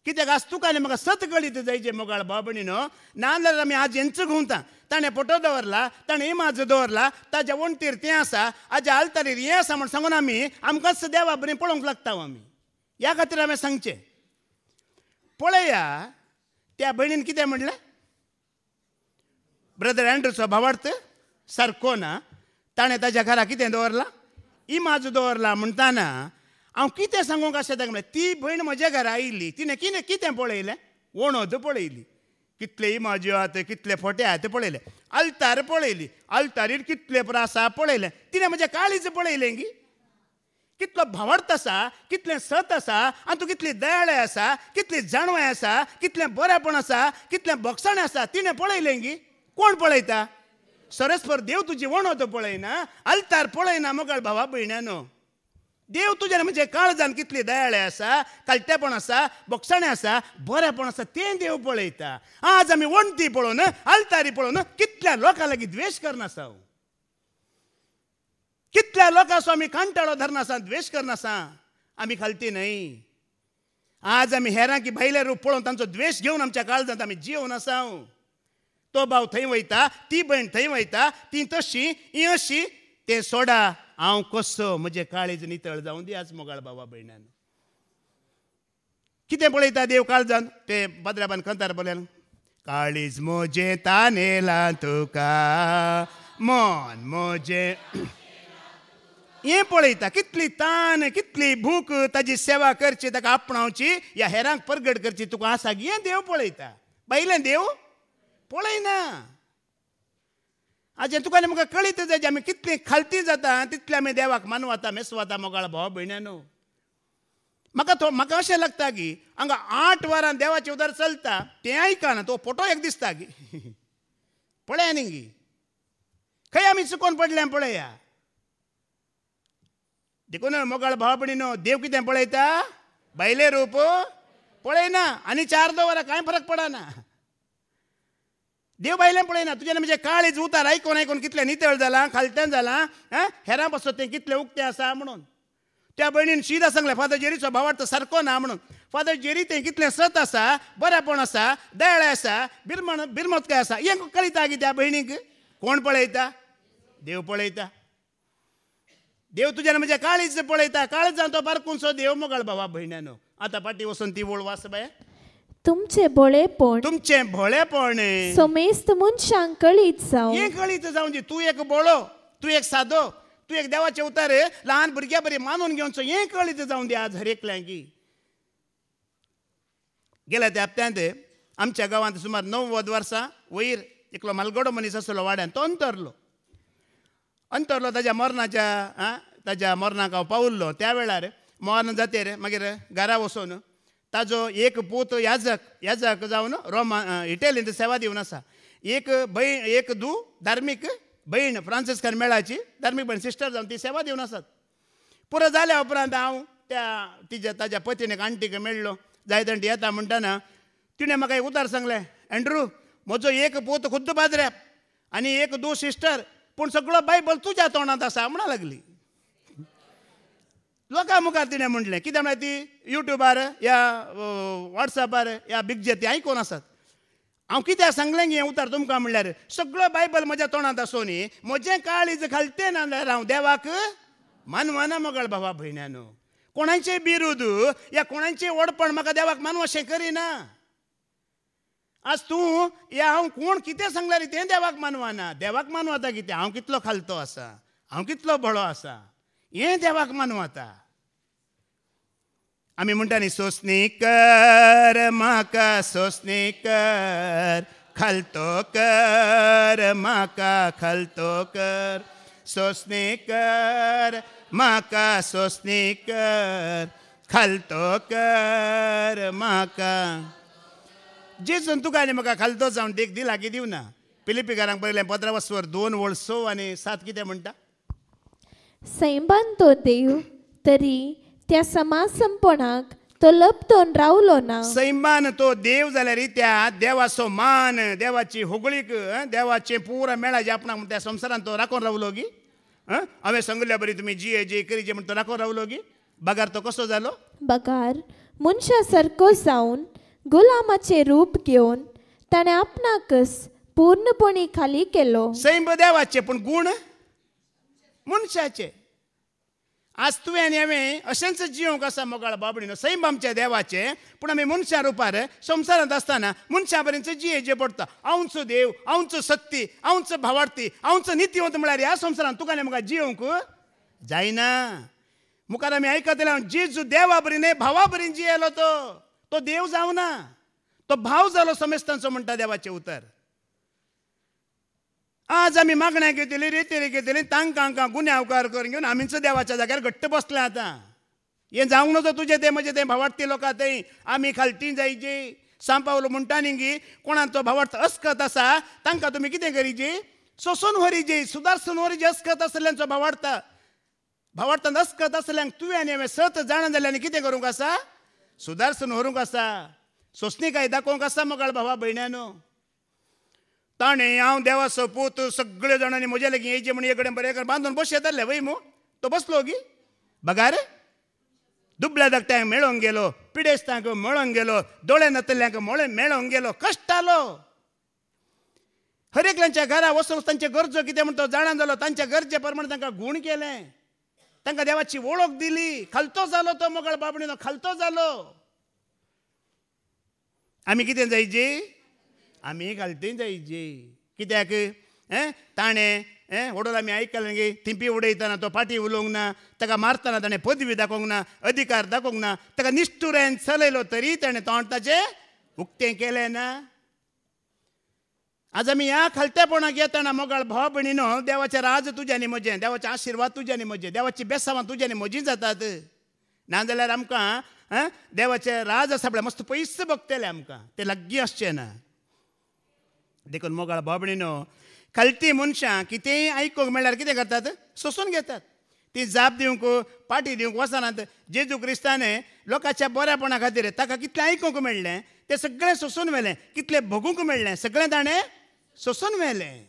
कित्याक आज तुका आनी म्हाका सत कळीत जायचे मोगाळ भाव भयणीनो. नाजाल्यार आमी आज हेंच घुंवता. ताणें फोटो दवरला, ताणें इमाज दवरला, ताच्या वणटीर तें आसा, हाज्या आल्तारीर हें आसा म्हण सांगून आमकांच देवा बरें पळोवंक लागता. आमी ह्या खातीर हांवें सांगचें. पळया त्या भयणीन कितें म्हणलें, ब्रदर एंड्रूचो भावार्थ सारको ना. ताणें ताच्या घरा कितें दवरला, इमाज दवरला म्हणटाना हांव कितें सांगूंक आसा ताका म्हणलें. ती भयण म्हज्या घरा आयिल्ली. तिणें कितें पळयलें, वणोद पळयली. कितले इमाज्यो आहात, कितले फोटे आहात पळयले. आल्तार पळयली, आल्तारीर कितले आसा पळयलें. तिणें म्हजें काळीज पळयलें गी. कितलो भावार्थ आसा, कितलें सत आसा, आनी तूं कितली दयाळय आसा, कितली जाणवाय आसा, कितलें बरेपण आसा, कितलें भोगसाणें आसा, तिणें पळयलें गी. कोण पळयता, सरस्पर देव तुजी वणोद पळयना, आल्तार पळयना. मोगाळ भावा भयण्यानो, देव तुज्या म्हणजे काळजान कितली दयाळय आसा, कालतेपण आसा, भोगसाणें आसा, बरेपण आसा, तें देव पळयता. आज आमी वणटी पळोवन, आल्तारी पळोवन कितल्या लोकां लागीं द्वेश करनासा. कितल्या लोकांचो आमी कांटाळो धरनासा, द्वेश करनासा. आमी खालती न्हय. आज आमी हेरांकी भायले रूप पळोवन तांचो द्वेश घेवन आमच्या काळजांत आमी जियोवन आसा. तो भाव थंय वयता, ती भयण थंय वयता, ती तशी ही अशी. तें सोडा, हांव कसो म्हजें काळीज नितळ जावं दी. आज मोगाळ भावा भयण्यान कितें पळयता देव काळजान. ते बद्राबान कंतार बोलें, काळीज म्हजें तानेला तुका, मन म्हजें हें पळयता. कितली तान, कितली भूक, ताजी सेवा करची, ताका आपणावची, ह्या हेरांक परगट करची तुका आसा. हें देव पळयता. भायलें देव पळयना. आज तुका आनी म्हाका कळीत जाय आमी कितली खालती जाता, तितले आमी देवाक मानवता, मेसवता. मोगाळ भाव भयण्यानो, म्हाका अशें लागता की हांगा 8 वरां देवाचें उदर चलता, तें आयकना. तो फोटो एक दिसता गी. पळया न्ही गी, खंय आमी चुकोवन पडलें पळया. देखून मोगाळ भाव भयणीनो, देव कितें पळयता, भायले रूप पळयना. आनी 4 वरां कांय फरक पडना. देव भायलें पळयना. तुजें म्हणजे काळीज उतार आयकोन आयकोन कितलें नितळ जालां, खालतें जालां. हेरां पासून तें कितलें उक्तें आसा म्हणून. त्या भयणीन शिदा सांगलें, फादर जेरीचो भावार्थ सारको ना म्हणून. फादर जेरी तें कितलें सत आसा, बरेपण आसा, दयाळ आसा, बिरमतकाय आसा, हें कळयता गी त्या भयणीक. कोण पळयता, देव पळयता. देव तुज्यान म्हणजे काळीज पळयता. काळजान तो बारकूनसो देव. मोगाळ भावा भयण्यानो, आतां फाटी वचून ती वळ वाच बाय. तुमचे भोळेपण समेस्त मनशांक कळीत जावं. हें कळीत जावं दी. तूं एक बोळो, तूं एक सादो, तूं एक देवाचें उतार ल्हान भुरग्या बरी मानून घेवचो, हें कळीत जावं दी आज हर एकल्यांक. गेल्या त्या हप्त्यांत आमच्या गांवांत सुमार 90 वर्सां वयर एकलो मालगडो मनीस आसलो वाड्यान. तो अंतरलो ताच्या मरणाक हांव पावुल्लो. त्या वेळार मरण जातेर मागीर घरा वचून ताजो एक पूत याजक जावन इटलींत सेवा दिवन आसा. एक धू धार्मीक भयण फ्रांसिस्कन मेळाची धार्मीक भयण सिस्टर जावन ती सेवा दिवन आसात. पुरो जाल्या उपरांत हांव ताज्या पत्नीक आंटीक मेळ्ळो. जाय जाणटी येता म्हणटाना तिणें म्हाका एक उतार सांगलें, एंड्रू म्हजो एक पूत खुद्द बाजऱ्याप आनी एक धू सिस्टर, पूण सगळो बायबल तुज्या तोंडांत आसा म्हणा लागली. लोकां मुखार तिणें म्हटलें कितें म्हळ्यार ती युट्यूबार या वॉट्सॅपार या बिगजे ती आयकोन आसात. हांव कित्याक सांगलें की हें उतर तुमकां म्हणल्यार सगळो बायबल म्हज्या तोंडांत आसूं न्ही म्हजें काळीज घालतें ना जाल्यार हांव देवाक मानवना मोगाळ भावा भयण्यानो. कोणाचें बिरूद या कोणाचें ओडपण म्हाका देवाक मानवशें करिना. आज तूं या हांव कोण कितें सांगल्यार तें देवाक मानवाना. देवाक मानवता कितें हांव कितलो खालतो आसा, हांव कितलो बळो आसा, हें देवाक मानवता. आमी म्हणटा न्ही सोंसणी कर म्हाका सोंसणी कर, खालतो कर म्हाका खालतो कर, सोंसणी कर म्हाका सोंसणी कर, खालतो कर म्हाका. जेजून तुका आनी म्हाका खालतो जावन देख दिला की दिवना. फिलिपिकारांक बरयलें 15:2 आणि 7 कितें म्हणटा? सैमान तो देव तरी त्या समासंपणाक तो लपतोन रावलो ना. सैमान तो देव जाल्यार त्या देवाचो मान, देवाची होगळीक, देवाचे पुरा मेळा जे आपणाक त्या संवसारांत तो राखून रावलो गी. हांवें सांगल्या बरी तुमी जी जे करीजे म्हण तो राखून रावलो गी. बगार तो कसो जालो? बगार मनशा सारको जावन गुलामाचे रूप घेवन ताणें आपणाकच पूर्णपणी खाली केलो. सैम देवाचे पूण गुण मनशाचे. आज तुवें आनी हांवें अशेंच जिवंक आसा मोगाळ बाबडीनो. सैम आमच्या देवाचे पूण आमी मनशां रुपार संवसारांत आसतना मनशां पर्यंत जियेचें पडटा. हांवच देव, हांवच सत्य, हांवच भावार्थी, हांवच नित्यवंत म्हळ्यार ह्या संवसारांत तुका आनी म्हाका जियोंक जायना. मुखार आमी आयकतले जेजू देवा बरी न्हय भावा बरी जियेलो. तो देव जावना, तो भाव जालो समेस्तांचो म्हणटा देवाचें उतर. आज आमी मागण्या घेतली, रेतेरी घेतली, तांकां हांकां गुन्यांवकार करून घेवन आमीच देवाच्या जाग्यार घट्ट बसले. आतां हें जावंक नजो तुजें तें म्हजें तें भावार्थी लोकां थंय आमी खालतीं जायची. सांत पावलो म्हणटा न्ही की कोणाचो भावार्थ अस्खत आसा तांकां तुमी कितें करीची? सोंसून व्हरीची, सुदारसून व्हरीची. अस्खत आसल्यांचो भावार्थांत अस्खत आसल्यांक तुवें आनी हांवें सत जाणा जाल्यार कितें करूंक आसा? सुदारसून व्हरूंक आसा. सोंसणीकाय दाखोवंक आसा मोगाळ भावा भयण्यानो. ताणें हांव देवाचो पूत सगळे जाणांनी म्हज्या लागीं येयचे म्हण एक कडेन बरें बांदून बस येताले वय मू. तो बसलो गी. बगार दुबळ्या धाकट्यांक मेळोंक गेलो, पिडेस्तांक मेळोंक गेलो, दोळे नतल्यांक मेळोंक गेलो, कश्टालो. हर एकल्यांच्या घरा वचून तांचे गरजो कितें म्हण तो जाणा जालो. तांच्या गरजे प्रमाणे तांकां गूण केलें, तांकां देवाची वळख दिली. खालतो जालो तो मोगाळ बाबडीनो, खालतो जालो. आमी कितें जायची? आमी घालतीं जायची. कित्याक ताणें वडोल आमी आयकलें गे थिंपी उडयतना तो फाटी उलोवंक ना, ताका मारतना ताणें पदवी दाखोवंक ना, अधिकार दाखोवंक ना, ताका निश्ठुरान चलयलो तरी ताणें तोंडाचें उक्तें केलें ना. आज आमी ह्या खालतेपणाक येतना मोगाळ भाव भयणीनो देवाचें राज तुजें आनी म्हजें, देवाचें आशिर्वाद तुजें आनी म्हजें, देवाची बेसांवां तुजें आनी म्हजीं जातात. नाजाल्यार आमकां देवाचें राज आसा म्हळ्यार मस्त पयस भोगतलें आमकां, तें लागीं आसचें ना. देखून मोगाळ भाव भयणीनो खालती मनशां कितेंय आयकूंक म्हणल्यार कितें करतात? सोंसून घेतात. ती जाप दिवंक पाटी दिवंक वचनात. जेजू क्रिस्तान लोकांच्या बऱ्यापणा खातीर ताका कितलें आयकूंक मेळ्ळें तें सगळें सोंसून व्हेलें, कितलें भोगूंक मेळ्ळें सगळें ताणें सोंसून व्हेलें.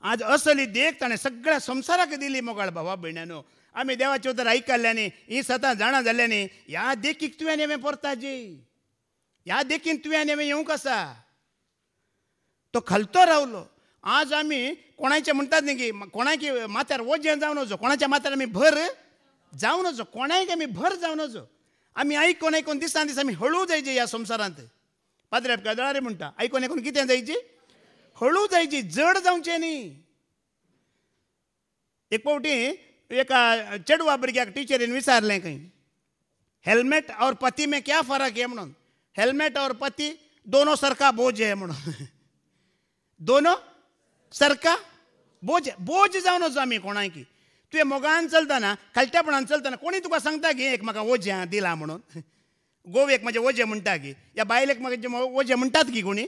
आज असली देख ताणें सगळ्या संवसाराक दिली. मोगाळ भावा भयण्यानो आमी देवाचें उतर आयकल्यांनी ही सतां जाणा जाल्यांनी ह्या देखीक तुवें आनी हांवें परताची, ह्या देखीन तुवें आनी हांवें येवंक आसा. तो खालतो रावलो. आज आमी कोणाचें म्हणटात न्ही की कोणाक माथ्यार वजें जावन नजो, कोणाच्या माथ्यार आमी भर जावन नजो, कोणाक आमी भर जावन नजो. आमी आयकून दिसान दीस आमी हळू जायची ह्या संवसारांत. पाद्रे कादळारी म्हणटा आयकून कितें जायची? हळू जायची, जड जावचें न्ही. एक फावटी एका चेडवा भुरग्याक टिचरीन विचारलें खंय हेल्मेट और पती में क्या फरक है म्हणून. हेल्मेट और पती दोनों सरका बोझ है म्हणून. दोनों सरका बोझ. बोझ जावन नजो आमी कोणाक. तुवें मोगान चलतना खालत्यापणान चलतना कोणी तुका सांगता की एक म्हाका वजें दिला म्हणून. गोवेक म्हाजें वजें म्हणटा की या बायलेक म्हाका वजें म्हणटात की कोणी.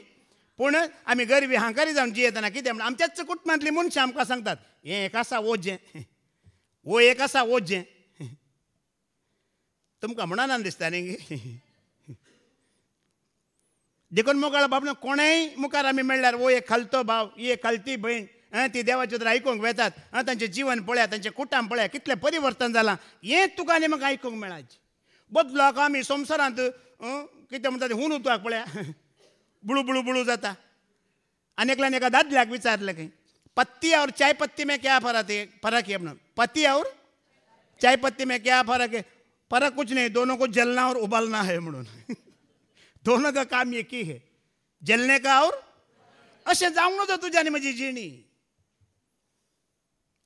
पूण आमी गरबी हांकारी जावन जियेतना कितें म्हण आमच्याच कुटुंबांतली मनशां आमकां सांगतात हें एक आसा वजें, वो एक आसा वजें. तुमकां म्हणना दिसता न्ही. देखून मोगाळ बाबनो कोणेय मुखार आमी म्हणल्यार वो एक खालतो भाव, ही एक खालती भयण, ती देवाचे तर आयकूंक वेतात, तांचें जीवन पळया, तांचें कुटुंब पळया, कितलें परिवर्तन जालां हें तुका आनी म्हाका आयकूंक मेळाचें. बदलाक आमी संवसारांत कितें म्हणटा तें हुन उतवाक पळया बुळू बुळू बुळू जाता. आनी एकल्यान एका दादल्याक विचारलें खंय, पत्ती और चाय पत्ती में क्या फर्क है म्हणून. पत्ती और चाय पत्ती में क्या फर्क है? फर्क कुछ नहीं, दोनों को जलना और उबालना है म्हणून. दोनों का काम एक ही है, जलने का और. अशें जावंक नजो तुज्या आनी म्हजी जिणी,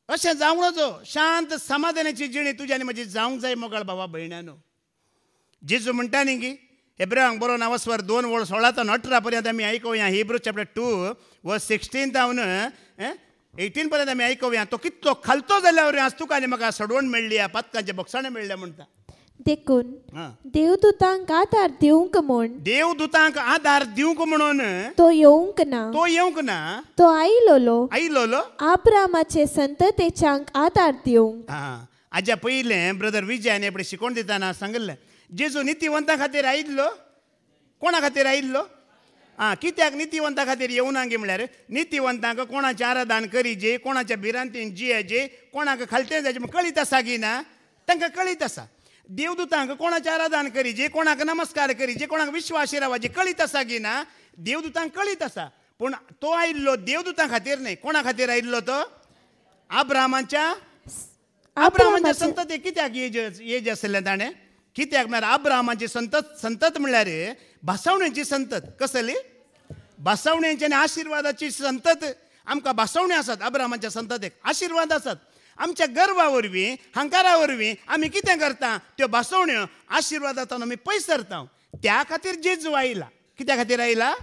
अशें जावंक नजो. शांत समाधानाची जिणी तुज्या आनी म्हजी जावंक जाय मोगाळ भावा भयणानो. जेजू म्हणटा न्ही की हेब्रांक बरो नावस्वर 2:16-18 पर्यंत आमी आयकुया. हिब्रू चॅप्टर 2:16 ते 18 पर्यंत आमी आयकुया. तो कितलो खालतो जाल्यावर आज तुका आनी म्हाका सडवण मेळ्ळी, पातकांचे बोगसाणे मेळ्ळे म्हणटा. देखून देवदूतांक आदार दिवंक म्हूण, देवदूतांक आदार दिवंक म्हणून तो येवंक ना, तो आयलोलो अब्रामाचे संततेच्यांक आदार दिवंक. हाज्या पयलें ब्रदर विजयान एपडे शिकोवन दिताना सांगलें, जेजू नितीवंतां खातीर आयिल्लो. कोणा खातीर आयिल्लो? कित्याक नितीवंतां खातीर येवना गे म्हळ्यार नितीवंतांक कोणाचें आराधन करीजे, कोणाच्या भिरांतीन जियेजे, कोणाक खालतें जायचें कळीत आसा की ना, तांकां कळीत आसा. देवदूतांक कोणाचें आराधन करीजे, कोणाक नमस्कार करीजे, कोणाक विश्वास रावचे कळीत आसा की ना, देवदूतांक कळीत आसा. पूण तो आयिल्लो देवदूतां खातीर न्हय. कोणा खातीर आयिल्लो तो? अब्रामाच्या संतती. कित्याक येज आसलें ताणें? कित्याक म्हळ्यार अब्रामाची संतत म्हळ्यार भासावण्याची संतत. कसली? भासावण्याची आनी आशिर्वादाची संतत. आमकां भासावण्यो आसात अब्रामाच्या संततेक, आशिर्वाद आसात. आमच्या गर्वा वरवीं, हंकारा वरवीं आमी कितें करता, त्यो भासावण्यो आशिर्वादांतल्यान आमी पयस सरता. त्या खातीर जेजू आयला. कित्या खातीर आयला?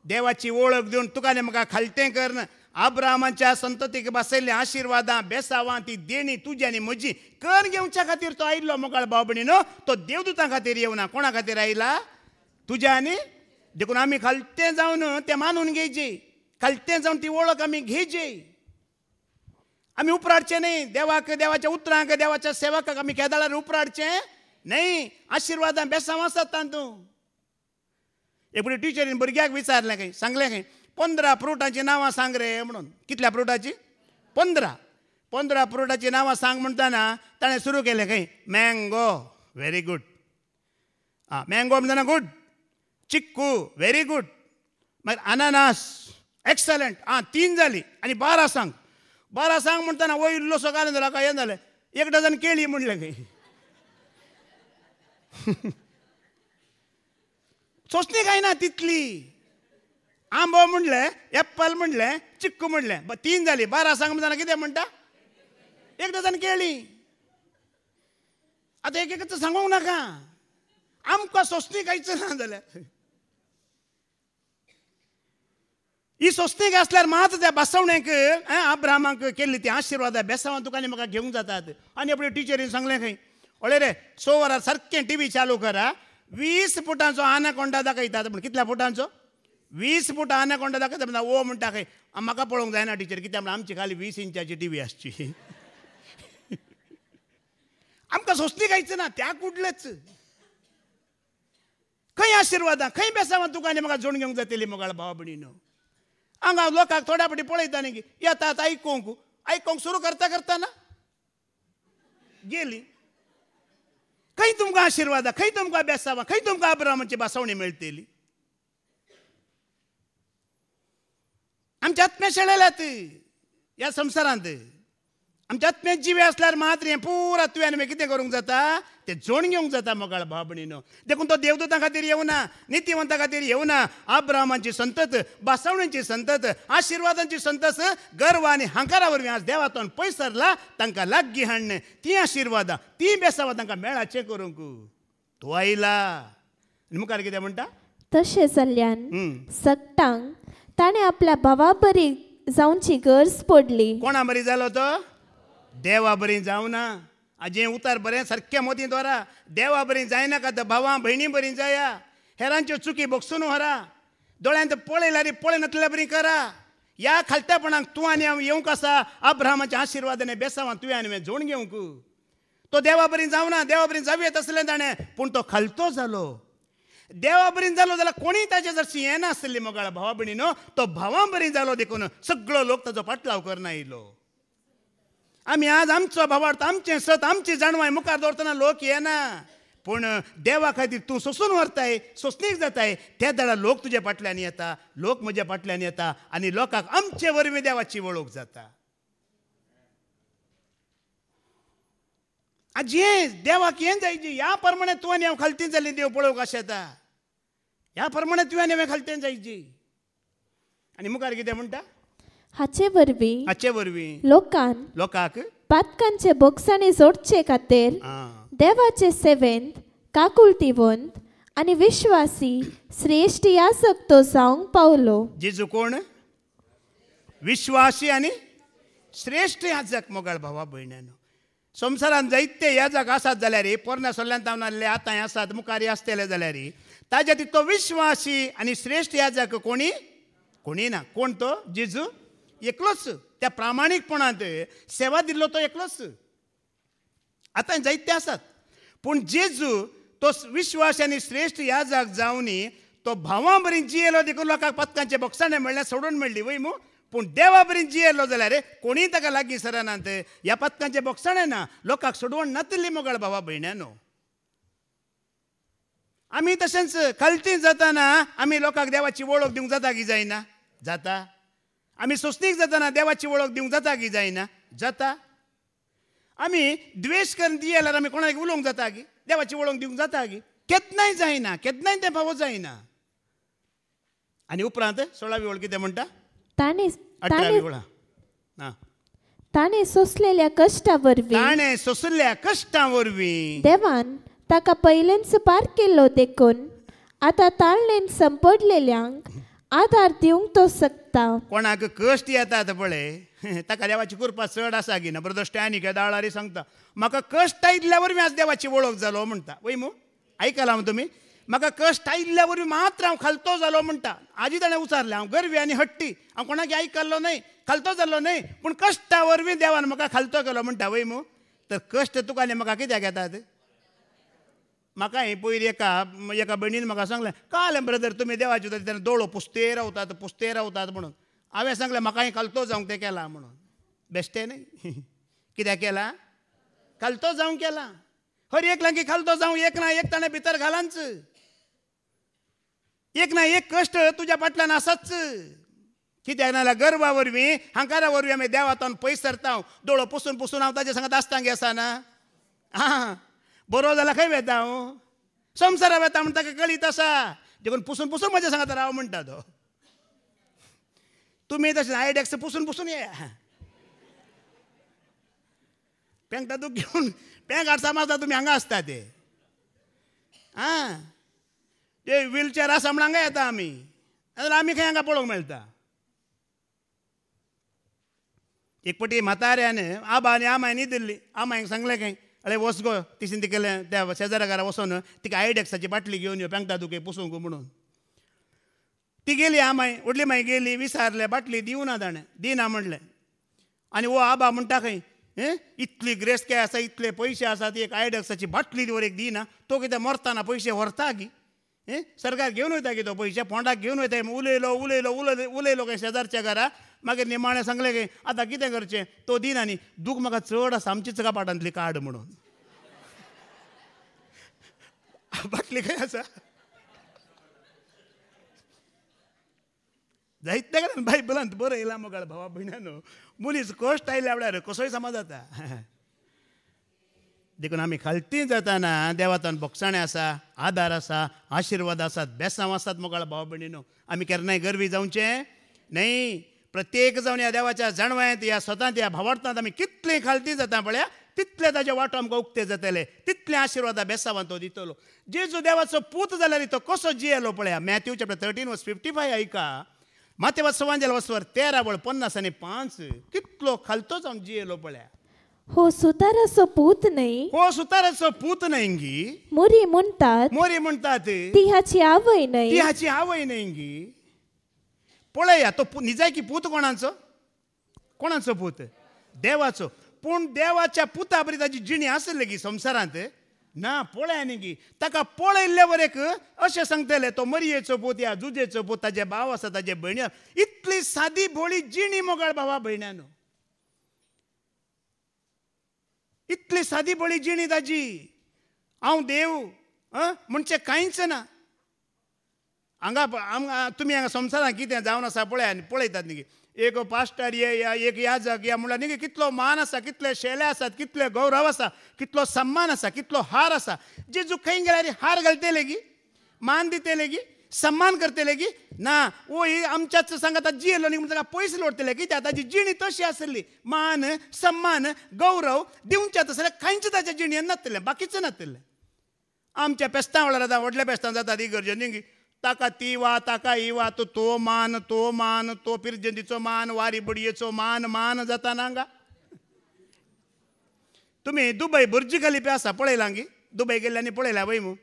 देवाची वळख दिवन तुका आनी म्हाका खालतें करन. अब्रामाच्या संततीक बसयल्ले आशिर्वादां, बेसावां, ती देणी तुजी आनी म्हजी कर घेवच्या खातीर तो आयिल्लो मोगाळ भाव भयणीनो. तो देवदूतां खातीर येवना. कोणा खातीर आयला? तुज्या आनी. देखून आमी खालतें जावन तें मानून घेवचें, खालतें जावन ती वळख आमी घेवची. आमी उपराडचें न्ही. देवाक, देवाच्या उतरांक, देवाच्या सेवकाक आमी केदाळार उपराडचें न्ही. आशिर्वादां बेसावां आसात तातूंत. एपडी टिचरीन भुरग्याक विचारलें खंय, सांगलें खंय 15 फ्रुटांची नांवां सांग रे म्हणून. कितल्या फ्रुटाची? 15 फ्रुटाची नांवां सांग म्हणटाना ताणें सुरू केलें खंय, मँगो व्हेरी गूड. मँगो म्हणटाना गूड. Chikoo very good. मागीर अनानास एक्सलंट. 3 जाली. आनी 12 सांग. 12 सांग म्हणटाना वयर सो घालून जालो काय हें जालें. 1 डझन केळी म्हणलें खंय. सोंसणी काय ना तितली. आंबो म्हणलें, एप्पल म्हणलें, चिक्कू म्हणलें, 3 जाली. 12 सांग म्हणटाना कितें म्हणटा? 1 डझन केळी. आतां एक एकच सांगूंक नाका. आमकां सोंसणी कांयच ना जाल्यार. ही सोंसणी काय आसल्यार मात त्या भासावण्याक अब्रामाक केल्ली ती आशिर्वादां बेसावां तुका आनी म्हाका घेवंक जातात. आनी आपल्या टिचरीन सांगलें खंय, अळे रे 6 वरां सारकें टीव्ही चालू करा. 20 फुटांचो आनाकोंडा दाखयतात. पूण कितल्या फुटांचो? 20 फूट आनाकोंडा दाखयता. म्हणटा ओ म्हणटा खंय, म्हाका पळोवंक जायना टिचर. कित्याक म्हणल्यार आमची खाली 20 इंचाची टीव्ही आसची. आमकां सोंसणी कांयच ना. त्या कुडलेच खंय आशिर्वादां, खंय बेसावां तुका आनी म्हाका जोड घेवंक जातली मोगाळ भाव भयणीनो. हांगा लोकांक थोड्या फावटी पळयता न्ही, येतात आयकूंक सुरू करता ना गेली. खंय तुमकां आशिर्वादां, खंय तुमकां बेसावां, खंय तुमकां अब्रामाची भासावणी मेळटली. आमचे आत्मे शेळल्यात ह्या संवसारांत. आमचे आत्मे जिवे आसल्यार मात्र हें पुरा तुवें आनी कितें करूंक जाता, तें जोड घेवंक जाता मोगाळ भाव भयणीनो. देखून तो देवदूतां खातीर येवना, नितीवंतां खातीर येवना. अब्रामाची संतत, भासावणीची संतत, आशिर्वादांची संतत गर्व आनी हंकारा वरवीं आज देवातून पयस सरला. तांकां लागीं हाडन ती आशिर्वादां, ती बेसावां तांकां मेळाचें करूंक तो आयला. आनी मुखार कितें म्हणटा? तशें जाल्ल्यान सक्तांक ताणें आपल्या भावा बरी जावची गरज पडली. कोणा बरी जालो तो? देवा बरी जावना. जें उतार बरें सारकें मोदीं दवरा. देवा बरी जायना का भावां भयणी बरी जाया. हेरांच्यो चुकी भोगसून व्हरा. दोळ्यांत पळयल्यार पळयनातल्या बरी करा. ह्या खालत्यापणाक तूं आनी हांव येवंक आसा. अब्रामाच्या आशिर्वादान बेसावां तुवें आनी हांवें जोड घेवंक. तो देवा बरी जावना. देवा बरी जावं येत आसलें ताणें, पूण तो खालतो जालो. देवा बरी जालो जाल्यार कोणी ताचे जरशी हें नासली मोगाळ भावा भयणीनो, तो भावा बरी जालो देखून सगळो लोक ताचो पाटलाव करना येयलो. आमी आज आमचो भावार्थ, आमचें सत, आमची जाणवाय मुखार दवरतना लोक येना, पूण देवा खातीर तूं सोसून व्हरताय, सोसणीक जाताय, त्या दाडा लोक तुज्या फाटल्यान येता, लोक म्हज्या फाटल्यान येता आनी लोकांक आमचे वरवीं देवाची वळख जाता. आज हें देवाक हें जायची, ह्या प्रमाणे तुवें हांव खालती जाल्ली देव पळोवंक अशें येता, ह्या प्रमाणे तुवें हांवें खालतें जायची. आनी मुखार कितें म्हणटा, हाचे वरवीं लोकांक पातकांचे बोगसाणे जोडचे खातीर देवाचे सेवेंत काकुळटिवंत आनी विश्वासी श्रेष्ठ याजक तो जावंक पावलो. जेजू कोण? विश्वासी आनी श्रेष्ठ याजक. मोगाळ भावा भयण्यानो, संवसारांत जायते याजक आसात जाल्यार, पोरण्या सोल्ल्यान तावन आसले, आतांय आसात, मुखार आसतले जाल्यार, ताजे ती तो विश्वासी आनी श्रेष्ठ याजक कोणी ना. कोण तो? जेजू एकलोच. त्या प्रामाणीकपणांत सेवा दिल्लो तो एकलोच. आतां जायते आसात, पूण जेजू तो विश्वास आनी श्रेष्ठ याजक जावनी तो भावा बरी जियेलो देखून लोकांक पत्कांचे बोगसाणे मेळ्ळे, सोडून मेळ्ळी वय मू. पूण देवा बरी जियेलो जाल्यार कोणीय ताका लागीं सरनात. ह्या पत्कांचे बोगसाणे ना, लोकांक सोडवण नातली मोगाळ भावा भयण्यानो. आमी तशेंच खालती जाताना आमी लोकांक देवाची वळख दिवंक जाता की जायना? जाता. आमी सोसणीक जाताना देवाची वळख दिवंक जाता की जायना? जाता. आमी द्वेश करून दिये जाल्यार आमी कोणाक उलोवंक जाता की देवाची वळख दिवंक जाता की? केन्नाय जायना, केन्नाय तें फावो जायना. आनी उपरांत 16वी ओळ कितें म्हणटा? 18वी ओळ, ताणें सोंसलेल्या कश्टां वरवीं देवान ताका पयलेंच पार केल्लो देखून आतां ताळणेन संपडलेल्यांक आदार दिवंक तो शकता. कोणाक कश्ट येतात पळय, ताका देवाची कृपा चड आसा की ना. ब्रदर स्टॅनिक दाळारी सांगता, म्हाका कश्ट आयिल्ल्या वरवीं आज देवाची वळख जालो म्हणटा. वय मू, आयकलां तुमी? म्हाका कश्ट आयिल्ल्या वरवीं मात्र हांव खालतो जालो म्हणटा. आजी ताणें उचारलें, हांव गरवी आनी हट्टी, हांव कोणाक आयकल्लो न्हय, खालतो जाल्लो न्हय, पूण कश्टा वरवीं देवान म्हाका खालतो केलो म्हणटा. वय मू, तर कश्ट तुका आनी म्हाका कित्याक येतात? म्हाका हे पयलीं एका भयणीन म्हाका सांगलें, कालें ब्रदर तुमी देवाचे तेन्ना दोळो पुस्ते रावतात म्हणून. हांवें सांगलें म्हाका खालतो जावंक तें केलां म्हणून. बेश्टें न्हय. कित्याक केलां? खालतो जावंक केलां. हर एक लागीं खालतो जावं एक ना एक ताणें भितर घालांच. एक ना एक कश्ट तुज्या फाटल्यान आसाच. कित्याक नाल्यार गर्वा वरवीं, हांकारा वरवीं आमी देवातान पयस सरता. दोळो पुसून हांव ताजे सांगत आसतां आसा ना? बरो जाल्यार खंय वेता हांव? संवसारा वेता म्हण ताका कळीत आसा. देखून पुसून म्हज्या सांगात राव म्हणटा तो. तुमी तशें आयडेक्स पुसून ये. पेंक तातूंत घेवन पेंक हाडटा मारता तुमी हांगा आसता ते. ते व्हीलचॅर आसा म्हण हांगा येता आमी, नाजाल्यार आमी खंय हांगा पळोवंक मेळटा. एक पटी म्हाताऱ्यान आबा आनी आमाय न्हिदिल्ली. आमायक सांगलें खंय, अरे वच गो, तिशीन ती केलें त्या शेजाऱ्या घरा वचोन तिका आयडेक्साची बाटली घेवन यो पेंकता तुके पुसूंक म्हणून. ती गेली, आमाय व्हडली माय गेली, विचारलें बाटली दिवना ताणें, दिना म्हणलें. आनी वो आबा म्हणटा खंय, इतली ग्रेस काय आसा, इतले पयशे आसा, ती एक आयडेक्साची बाटली वर एक दिना. तो कितें मरतना पयशे व्हरता की? सरकार घेवन वयता की तो पयशे फोंडाक घेवन वयता. उलयलो खंय शेजारच्या घरा. मागीर निमाणें सांगलें की आतां कितें करचें? तो दिना न्ही. दूख म्हाका चड आसा, आमचीच कपाटांतली काड म्हणून. बाटली खंय आसा? जायते कडेन बायबलांत बरयलां मोगाळ भावा भयण्यानो, मुनीस कश्ट आयल्या वेळार कसोय समाज जाता. देखून आमी खालती जाताना देवातान बोगसाणें आसा, आदार आसा, आशिर्वाद आसात, बेसांव आसात मोगाळ भावा भयणीनो. आमी केन्नाय गर्वी जावचें न्हय. प्रत्येक जावन ह्या देवाच्या जाणवायंत, ह्या स्वतांत, ह्या भावार्थांत आमी कितलें खालती जाता पळया, तितले ताजे वांटो आमकां उक्ते जातले, तितलें आशिर्वादा बेसांवान तो दितलो. जेजू देवाचो पूत जाल्यार तो कसो जियेलो पळया. मॅथ्यू चॅप्टर 13:55 ऐका. मातेवाचो सुवांजेल वचवर 13:50-5 कितलो खालतो जावन जियेलो पळया. हो सुताराचो पूत न्हय. हो सुताराचो पूत न्हय गी. मोरी म्हणटात ती हाची आवय न्हय गी. पळया तो निजाय की पूत कोणाचो पूत? देवाचो. पूण देवाच्या पुता बरी ताची जिणी आसली की संवसारांत. ना पळय न्ही गी ताका पळयल्ले वरेक अशें सांगतले तो मरयेचो पूत या जुजेचो पूत ताजे भाव आसा ताजे भयणी इतली सादी भोळी जिणी मोगाळ भावा भयण्यानो इतली सादी भोळी जिणी ताजी हांव देव म्हणचे कांयच ना हांगा तुमी हांगा संवसारांत कितें जावन आसा पळय आनी पळयतात न्ही एक पास्टर या एक याजक या म्हणल्यार न्ही कितलो मान आसा कितले शेले आसात कितले गौरव आसा कितलो सम्मान आसा कितलो हार आसा जेजू खंय गेल्यार हार घालतले गी मान दितले गी सम्मान करतले गी ना ओ ही आमच्याच सांगात जियेलो न्ही म्हणून ताका पयस लोडतले कित्याक ताजी जिणी तशी आसली मान सम्मान गौरव दिवच्यात जाल्यार खंयच ताच्या जिणयेन नासतलें बाकीचें नासतलें आमच्या पेस्तां वेळार आतां व्हडल्या पेस्तां जातात इगर्जेन न्ही ताका ती वा ताका ही वा तो मान तो पिरजंदीचो मान वारी बडयेचो मान जाता ना हांगा तुमी दुबय बुर्ज खलिफा आसा पळयलां गी दुबय गेल्ल्यांनी पळयल्या वय मू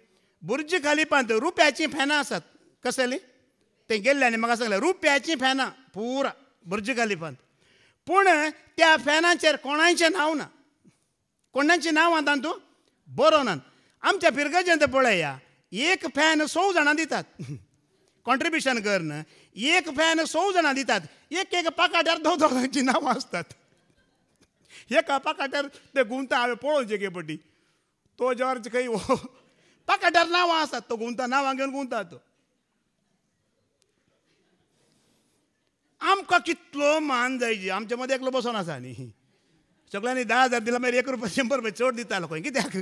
बुर्ज खलिफांत रुप्याचीं फॅनां आसात कसली ते गेल्ल्यांनी म्हाका सांगलें रुप्याचीं फॅनां पुरा बुर्ज खलिफांत पूण त्या फॅनाचेर कोणाचें नांव ना कोणाचें नांव आतां तूं बरोवनात आमच्या पिरगजेंत पळया एक फॅन 100 जाणां दितात कॉन्ट्रिब्युशन करन एक फॅन 100 जाणां दितात एक पाकाट्यार 2 जाणांचीं नांवां आसतात एका पाकाट्यार ते गुंता हांवें पळोवचें गे पटी तो जॉर्ज खंय पाकाट्यार नांवां आसात तो गुंता नांवां घेवन गुंता तो आमकां कितलो मान जाय जी आमच्या मदें एकलो बसोन आसा न्ही सगळ्यांनी 10,000 दिला मागीर 1 रुपया 100 रुपया चड दितालो खंय कित्याक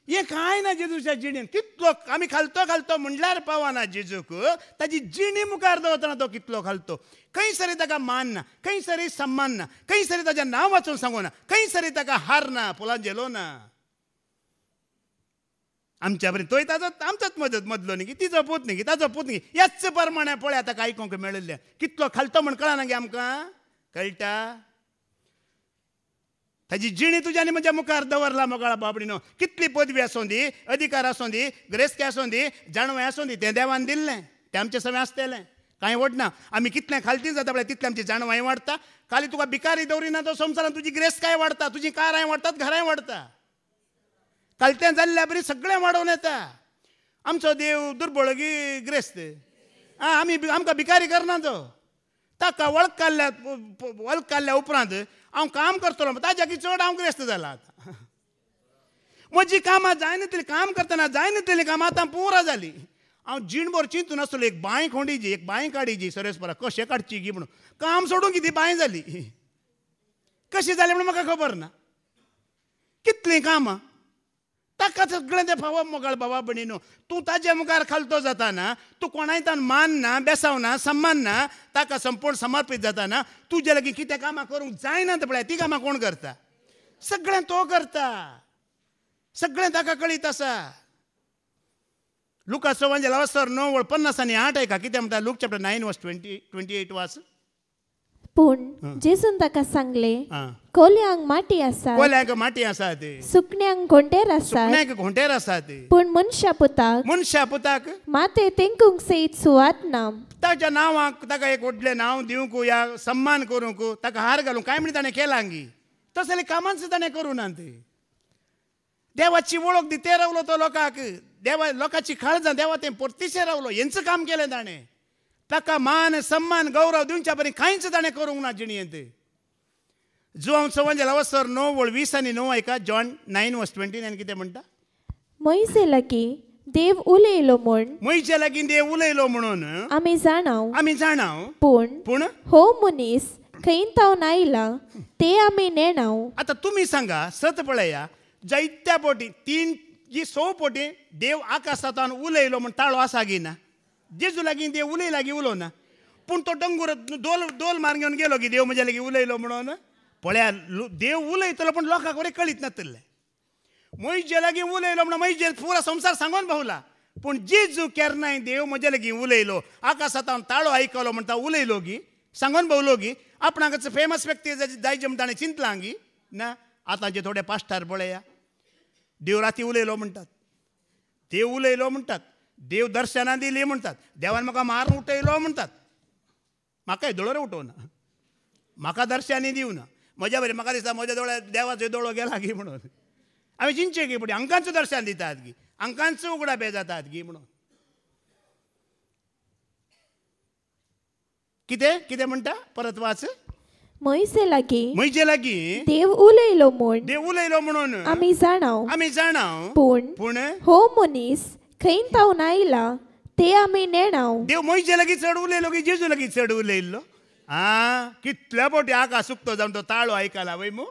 हे काय ना जेजूच्या जिणेन कितलो आमी खालतो म्हणल्यार पावना जेजूक ताजी जिणी मुखार दवरतना तो कितलो खालतो खंय सरी ताका मान ना खंय सरी सम्मान ना खंय सरी ताचें नांव वाचून सांगूना खंय सरी ताका हार ना फुलांजेलो ना आमच्या बरें तोय ताजो आमचोच मदलो न्ही तिचो पूत न्ही ताजो पूत न्ही ह्याच प्रमाणे पळय आतां आयकूंक मेळिल्लें कितलो खालतो म्हण कळना गे आमकां कळटा ताजी जिणी तुज्या आनी म्हज्या मुखार दवरला मोगाळ बाबडीनो कितली पदवी आसूं दी अधिकार आसूं दी ग्रेस्की आसूं दी जाणवें आसूं दी तें देवान दिल्लें तें आमचें सगळें आसतलें कांय वडना आमी कितलें खालती जाता पळय तितलें आमची जाणवाय वाडटा खाली तुका भिकारी दवरिना तो संवसारांत तुजी ग्रेस्काय वाडटा तुजी काराय वाडटात घराय वाडटा कालतें जाल्ल्या बरी सगळें वाडोवन येता आमचो देव दुर्बळगी ग्रेस्त आमकां भिकारी करना तो ताका वळख काडल्या उपरांत हांव काम करतलो ताज्याकी चड हांव ग्रेस्त जाला आतां म्हजी कामां जायनातलीं काम करतना जायनातलीं कामां आतां पुरा जालीं हांव जीणभर चिंतून आसतलो एक बांय खोंडीची एक बांय काडीची सरेस्परा कशें काडची गी म्हणून काम सोडून कितें बांय जाली कशी जाली म्हणून म्हाका खबर ना कितलीं कामां ताका सगळें तें फावप मोगाळ बाबा भयणीनो तूं ताजे मुखार खालतो जाताना तूं कोणाय तान मान ना बेसाव ना सम्मान ना ताका संपूर्ण समर्पीत जाताना तुजे लागीं कितें कामां करूंक जायना तें पळय ती कामां कोण करता सगळें तो करता सगळें ताका कळीत आसा लुकाचो एवांजेल 9:50 आनी 8 आयका कितें म्हणटा लूक चॅप्टर 9:28 वाच पूण जेसून ताका सांगले कोल्यांक माटी आसा कोल्यांक माटी आसा ते सुकण्यांक घोंटेर आसा सुकण्यांक घोंटेर आसा ते पूण मनशा पुताक माते तेंकूंक सयत सुवात ना ताच्या नांवाक ताका एक व्हडलें नांव दिवंक या सम्मान करूंक ताका हार घालूंक काय म्हण ताणें केलां गी तसले कामांच ताणें करूं ना ते देवाची वळख दी ते रावलो तो लोकांक देवा लोकांची काळजां देवा तें परतीशें रावलो हेंच काम केलें ताणें ताका मान सम्मान गौरव दिवच्या परी कांयच ताणें करूंक ना जिणयेंत जुवांचो एवांजेल 9:20 आनी 9 आयका जॉन 9:29 कितें म्हणटा मोइसे लागीं देव उलयलो म्हूण मोइशे लागीं देव उलयलो म्हणून आमी जाणाव पूण हो मनीस खंयतावन आयला ते आमी नेणाव आतां तुमी सांगा सत पळया जायत्या पोटी 100 पोटी देव आकाशांतल्यान उलयलो म्हण ताळो आसा गी ना जेजू लागीं देव उलय लागीं उलोवना पूण तो डंगूर दोल मार घेवन गेलो की देव म्हज्या लागीं उलयलो म्हणून पळया देव उलयतलो पूण लोकांक बरें कळीत नासतलें मोइशे लागीं उलयलो म्हणून मोइशे पुरो संवसार सांगून भोवला पूण जेजू केन्नाय देव म्हज्या लागीं उलयलो आकाशांतल्यान ताळो आयकलो म्हणटा उलयलो गी सांगून भोवलो गी आपणाकच फेमस व्यक्ती जायचे म्हण ताणें चिंतलां गी ना आतांचे थोडे पास्टार पळया देव राती उलयलो म्हणटात देव उलयलो म्हणटात देव दर्शनां दिलीं म्हणटात देवान म्हाका मारून उठयलो म्हणटात म्हाकाय दोळोर उठोवना म्हाका दर्शनां दिवना म्हज्या बरें म्हाका दिसता म्हज्या दोळ्या देवाचो दोळो गेला गी म्हणून आमी चिंचे गी पुढे अंकांचो दर्शन दितात गी अंकांचो उगडापे जातात गी म्हणून कितें कितें म्हणटा परत वाच मोइसे लागीं देव उलयलो म्हणून आमी जाणाव पूण हो मनीस खंय तावन आयला ते आमी नेणाव. देव मोइसे लागीं चड उलयलो की जेजू लागीं चड उलयल्लो कितल्या पोटी आकाश सुकतो जावन तो ताळो आयकला वय मू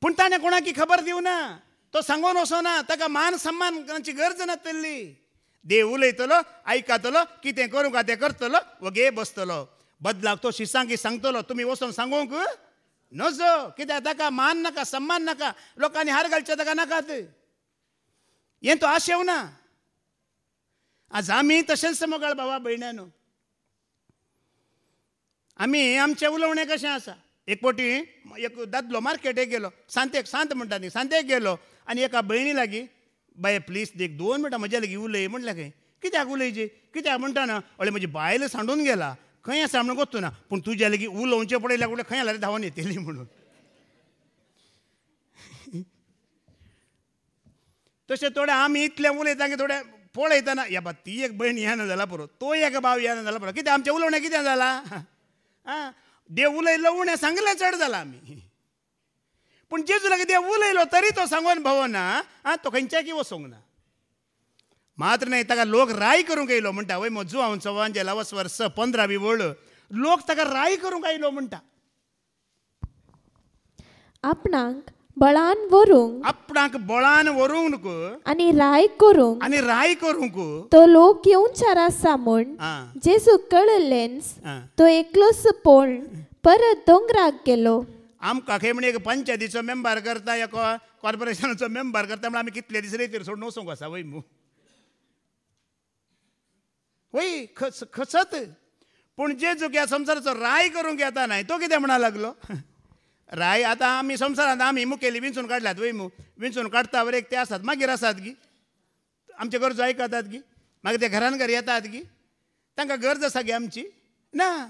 पूण ताणें कोणाकी खबर दिवना तो सांगून वचोना ताका मान सन्मानाची गरज नासतली. देव उलयतलो आयकतलो कितें करूं का तें करतलो वगे बसतलो बदलाक तो शिसांकी सांगतलो तुमी वचोन सांगूंक नजो कित्याक ताका मान नाका सन्मान नाका लोकांनी हार घालचे ताका नाकात हें तो आशेवना. आज आमी तशेंच मोगाळ बाबा भयण्यानो आमी आमचें उलोवणें कशें आसा. एक पोटी एक दादलो मार्केटेक गेलो सांत म्हणटा न्ही सांतेक गेलो आनी एका भयणी लागीं बाय प्लीज एक 2 मिनटां म्हज्या लागीं उलय म्हणलें खंय कित्याक उलयची कित्याक म्हणटा ना हळी म्हजी बायल सांडून गेला खंय आसा म्हणून गोत्तू ना पूण तुज्या लागीं उलोवचें पडयल्यार फुडें खंय जाल्यार धांवून येतली म्हणून. तशें थोडे आमी इतलें उलयता की थोडे पळयतना या बा ती एक भयण येना जाला पुरो तो एक भाव येना जाला पुरो कित्याक आमचें उलोवणें कितें जालां देव उलयलो उणें सांगलें चड जाला आमी पूण जेजू लागीं देव उलयलो तरी तो सांगून भोवना तो खंयच्याकी वचोंक ना. मात्र न्ही ताका लोक राय करूंक येयलो म्हणटा वय म्हजो हांव चव्हाणचे लावस वर्स 15वी वळ लोक ताका राय करूंक आयलो म्हणटा. आपणाक बळान व्हरूंक आनी राय करूंक तो लोक येवचार आसा म्हूण जेजू कळलेंच तो एकलोच पोळ परत दोंगराक गेलो. आमकां खंय म्हण एक पंचायतीचो मेंबर करता या कॉर्पोरेशनाचो मेंबर करता म्हण आमी कितले दीस रेतीर सोडून वचूंक आसा वय मू वय खचत पूण जेजू ह्या संवसाराचो राय करूंक येता न्हय तो कितें म्हणा लागलो राय आतां आमी संवसारांत आमी मुखेली विंचून काडल्यात वय मू विंचून काडटा वर एक ते आसात मागीर आसात गी आमचे गरजो आयकतात गी मागीर ते घरान घर येतात गी तांकां गरज आसा गी आमची ना.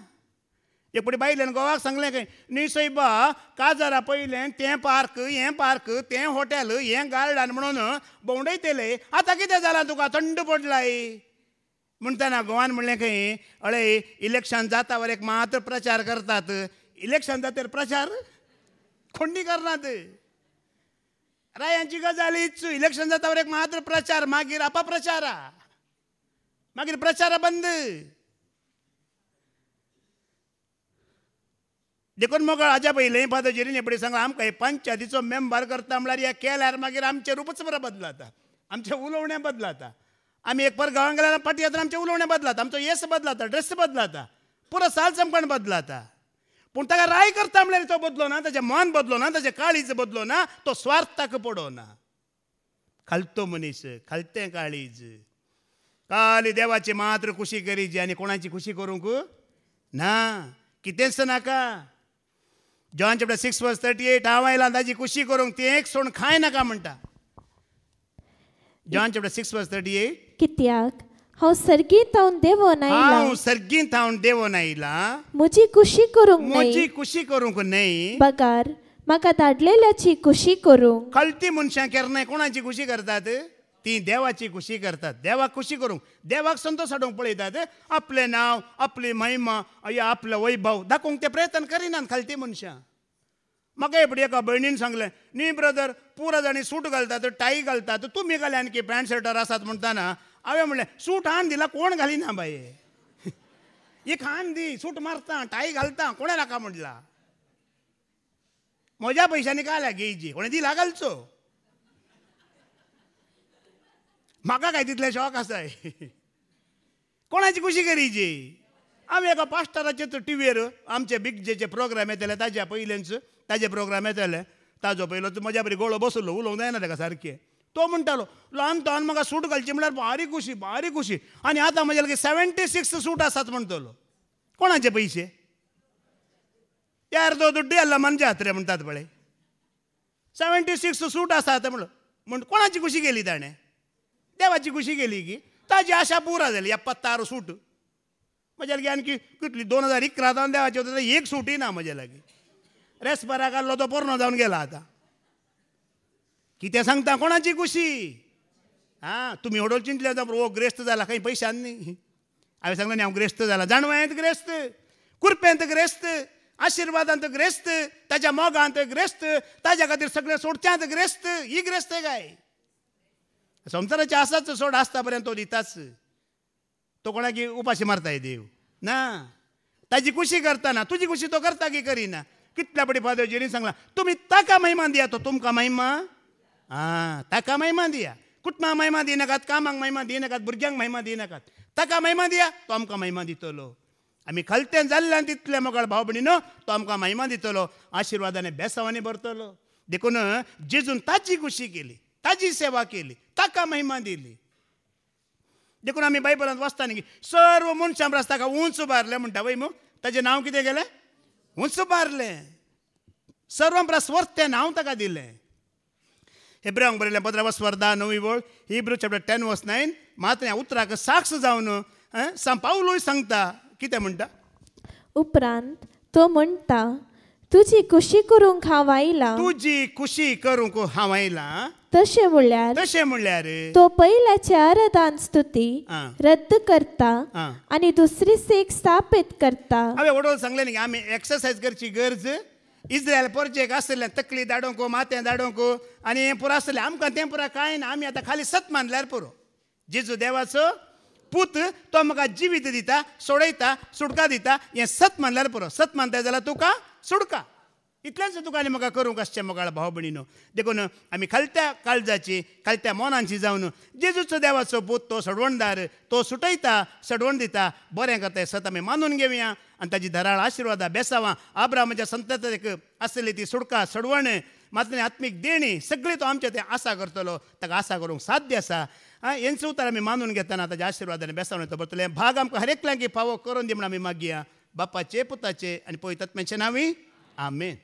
एक पुटी बायलेन गोवाक सांगलें खंय न्ही सैबा काजारा पयलें तें पार्क तें हॉटेल हें गार्डन म्हणून भोंवडयतले आतां कितें जालां तुका थंड पडलाय म्हणटना गोवान म्हणलें खंय अळे इलेक्शन जाता वर एक मात्र प्रचार करतात इलेक्शन जाता प्रचार कोणी करनात रायांची गजालीच इलेक्शन जाता वर एक मात्र प्रचार मागीर अपप्रचारा मागीर प्रचार बंद. देखून मोगळ हाज्या पयलीं फादर एपडी सांगला आमकां पंचायतीचो मेंबर करता म्हळ्यार हें केल्यार मागीर आमचें रूपच बरें बदलाता आमचें उलोवणें बदलाता आमी एक पर गांवांत गेल्यार फाटी येतना आमचें उलोवणें बदलाता आमचो येस बदलाता ड्रेस बदलाता पुरो साल चमकण बदलाता. पूण ताका राय करता म्हळ्यार तो बदलो ना ताचें मन बदलो ना ताचें काळीज बदलो ना तो स्वार्थाक पडोना. खालतो मनीस खालतें काळीज खाली देवाची मात्र खुशी करीची आनी कोणाची खुशी करूंक ना कितेंच नाका. जॉन चॅप्टर 6:38 हांव आयलां ताची खुशी करूंक तें एक सोडून खाय नाका म्हणटा. जॉन चॅप्टर 6:38 कित्याक हांव सर्गींत थावन देवोन आयला म्हजी खुशी करूंक न्हय बगार म्हाका धाडलेल्याची खुशी करूंक. कळती मनशां केन्नाय कोणाची खुशी करतात ती देवाची खुशी करतात. देवाक खुशी करूंक देवाक संतोश हाडूंक पळयतात आपलें नांव आपली महिमा आपलो वैभव दाखोवंक ते प्रयत्न करिनात खालती मनशां. म्हाका एपडी एका भयणीन सांगलें न्ही ब्रदर पुरो जाणी सूट घालतात टाय घालतात तुमी घाले आनी पॅन्ट शर्टार आसात म्हणटाना हांवें म्हणलें सूट हाण दिला कोण घालिना बाये एक हाण दी सूट मारता टाय घालता कोणें नाका म्हणला म्हज्या पयशांनी काय घेयची कोणें दिला घालचो म्हाका काय तितले शॉक आसाय कोणाची खुशी करीची. हांवें एका पास्टराचे टीव्हीर आमचे बिग जेचे प्रोग्राम येतले ताज्या पयलेंच ताजे प्रोग्राम येतले ताजो पयलो म्हज्या बरी गोळो बसलो उलोवंक जायना ताका सारकें तो म्हणटालो ल्हानपणान म्हाका सूट घालची म्हळ्यार भारी खुशी आनी आतां म्हजे लागीं 76 सूट आसात म्हणटलो. कोणाचे पयशे यार तो दुड्डी आसला मनच्या हात्रे म्हणटात पळय 76 सूट आसात म्हण कोणाची खुशी केली ताणें देवाची खुशी केली की ताजी आशा पुरा जाली 76 सूट म्हज्या लागीं आनकी कितली 2011 देवाची होता एक सूटय ना म्हज्या लागीं. रेस्पराक आल्लो तो पोरनो जावन गेला. आतां कितें सांगता कोणाची कुशी. तुमी हडोल चिंतले हो ग्रेस्त जाला काही पयशांनी न्ही. हांवें सांगलें न्ही हांव ग्रेस्त जाला. जाणवायंत ग्रेस्त, कुरपेंत ग्रेस्त, आशिर्वादांत ग्रेस्त, ताच्या मोगांत ग्रेस्त, ताज्या खातीर सगळें सोडच्यांत ग्रेस्त. ही ग्रेस्त काय. संवसाराचे आसाच सोड आसता पर्यंत तो दिताच. तो कोणाकी उपाशी मारताय देव ना. ताजी खुशी करता तुझी खुशी तो करता की करिना. कितल्या बडी फादर सांगला तुम्ही ताका महिमा दिया तो तुमकां महिमा. ताका महिमा दिया. कुटुंबाक महिमा दिनाकात, कामाक महिमा दिनाकात, भुरग्यांक महिमा दिनाकात. ताका महिमा दिया तो आमकां महिमा दितलो. आमी खालत्यान जाल्ल्यान तितले मोगाळ भाव भयणीनो तो आमकां महिमा दितलो. आशिर्वादाने बेसावांनी भरतलो. देखून जेजून ताची खुशी केली, ताची सेवा केली, ताका महिमा दिली. देखून आमी बायबलांत वाचता न्ही की सर्व मनशां परस ताका उंच उबारलें म्हणटा वय मग. ताचें नांव कितें गेलें. उंच उबारलें. सर्वां परस वर्तें नांव ताका दिलें. हेब्रेयांक बरयलें 15:10 हिब्रू चॅप्टर 10:9 मात ह्या उतराक साक्ष जावन सांत पावलूय सांगता. कितें म्हणटा. उपरांत तो म्हणटा तुजी खुशी करूंक हांव आयला. तुजी खुशी करूंक हांव आयला. तशें म्हणल्यार तो पयल्याची आराधन स्तुती रद्द करता आनी दुसरी सेक स्थापीत करता. हांवें वडोल सांगलें न्ही आमी एक्सरसायज करची गरज. इस्रायल परजेक आसलें तकली धाडोंक, माथें धाडोंक आनी हें पुरो आसलें. आमकां तें पुरो कांय ना. आमी आतां खाली सत मानल्यार पुरो. जेजू देवाचो पूत तो म्हाका जिवीत दिता, सोडयता, सुटका दिता. हें सत मानल्यार पुरो. सत मानताय जाल्यार तुका सुटका. इतलेंच तुका आनी म्हाका करूंक आसचें मोगाळ भाव भयणीनो. देखून आमी खालत्या काळजाची, खालत्या मोनांची जावन जेजूचो देवाचो पूत तो सडवणदार, तो सुटयता, सडवण दिता, बरें करता. हें सत आमी मानून घेवया आनी ताजी धराळ आशिर्वादा बेसावां आब्रामाच्या संततेक आसली ती सुटका, सडवण, मातली आत्मीक देणी सगळी तो आमचे ते आसा करतलो. ताका आसा करूंक साध्य आसा. हेंच उतर आमी मानून घेतना ताच्या आशिर्वादाने बेसावण तो भरतले. भाग आमकां हर एकल्यांक फावो करून दी म्हण आमी मागया. बापाचे, पुताचे आनी पवित्र आत्म्याचे नांवी. आमेन.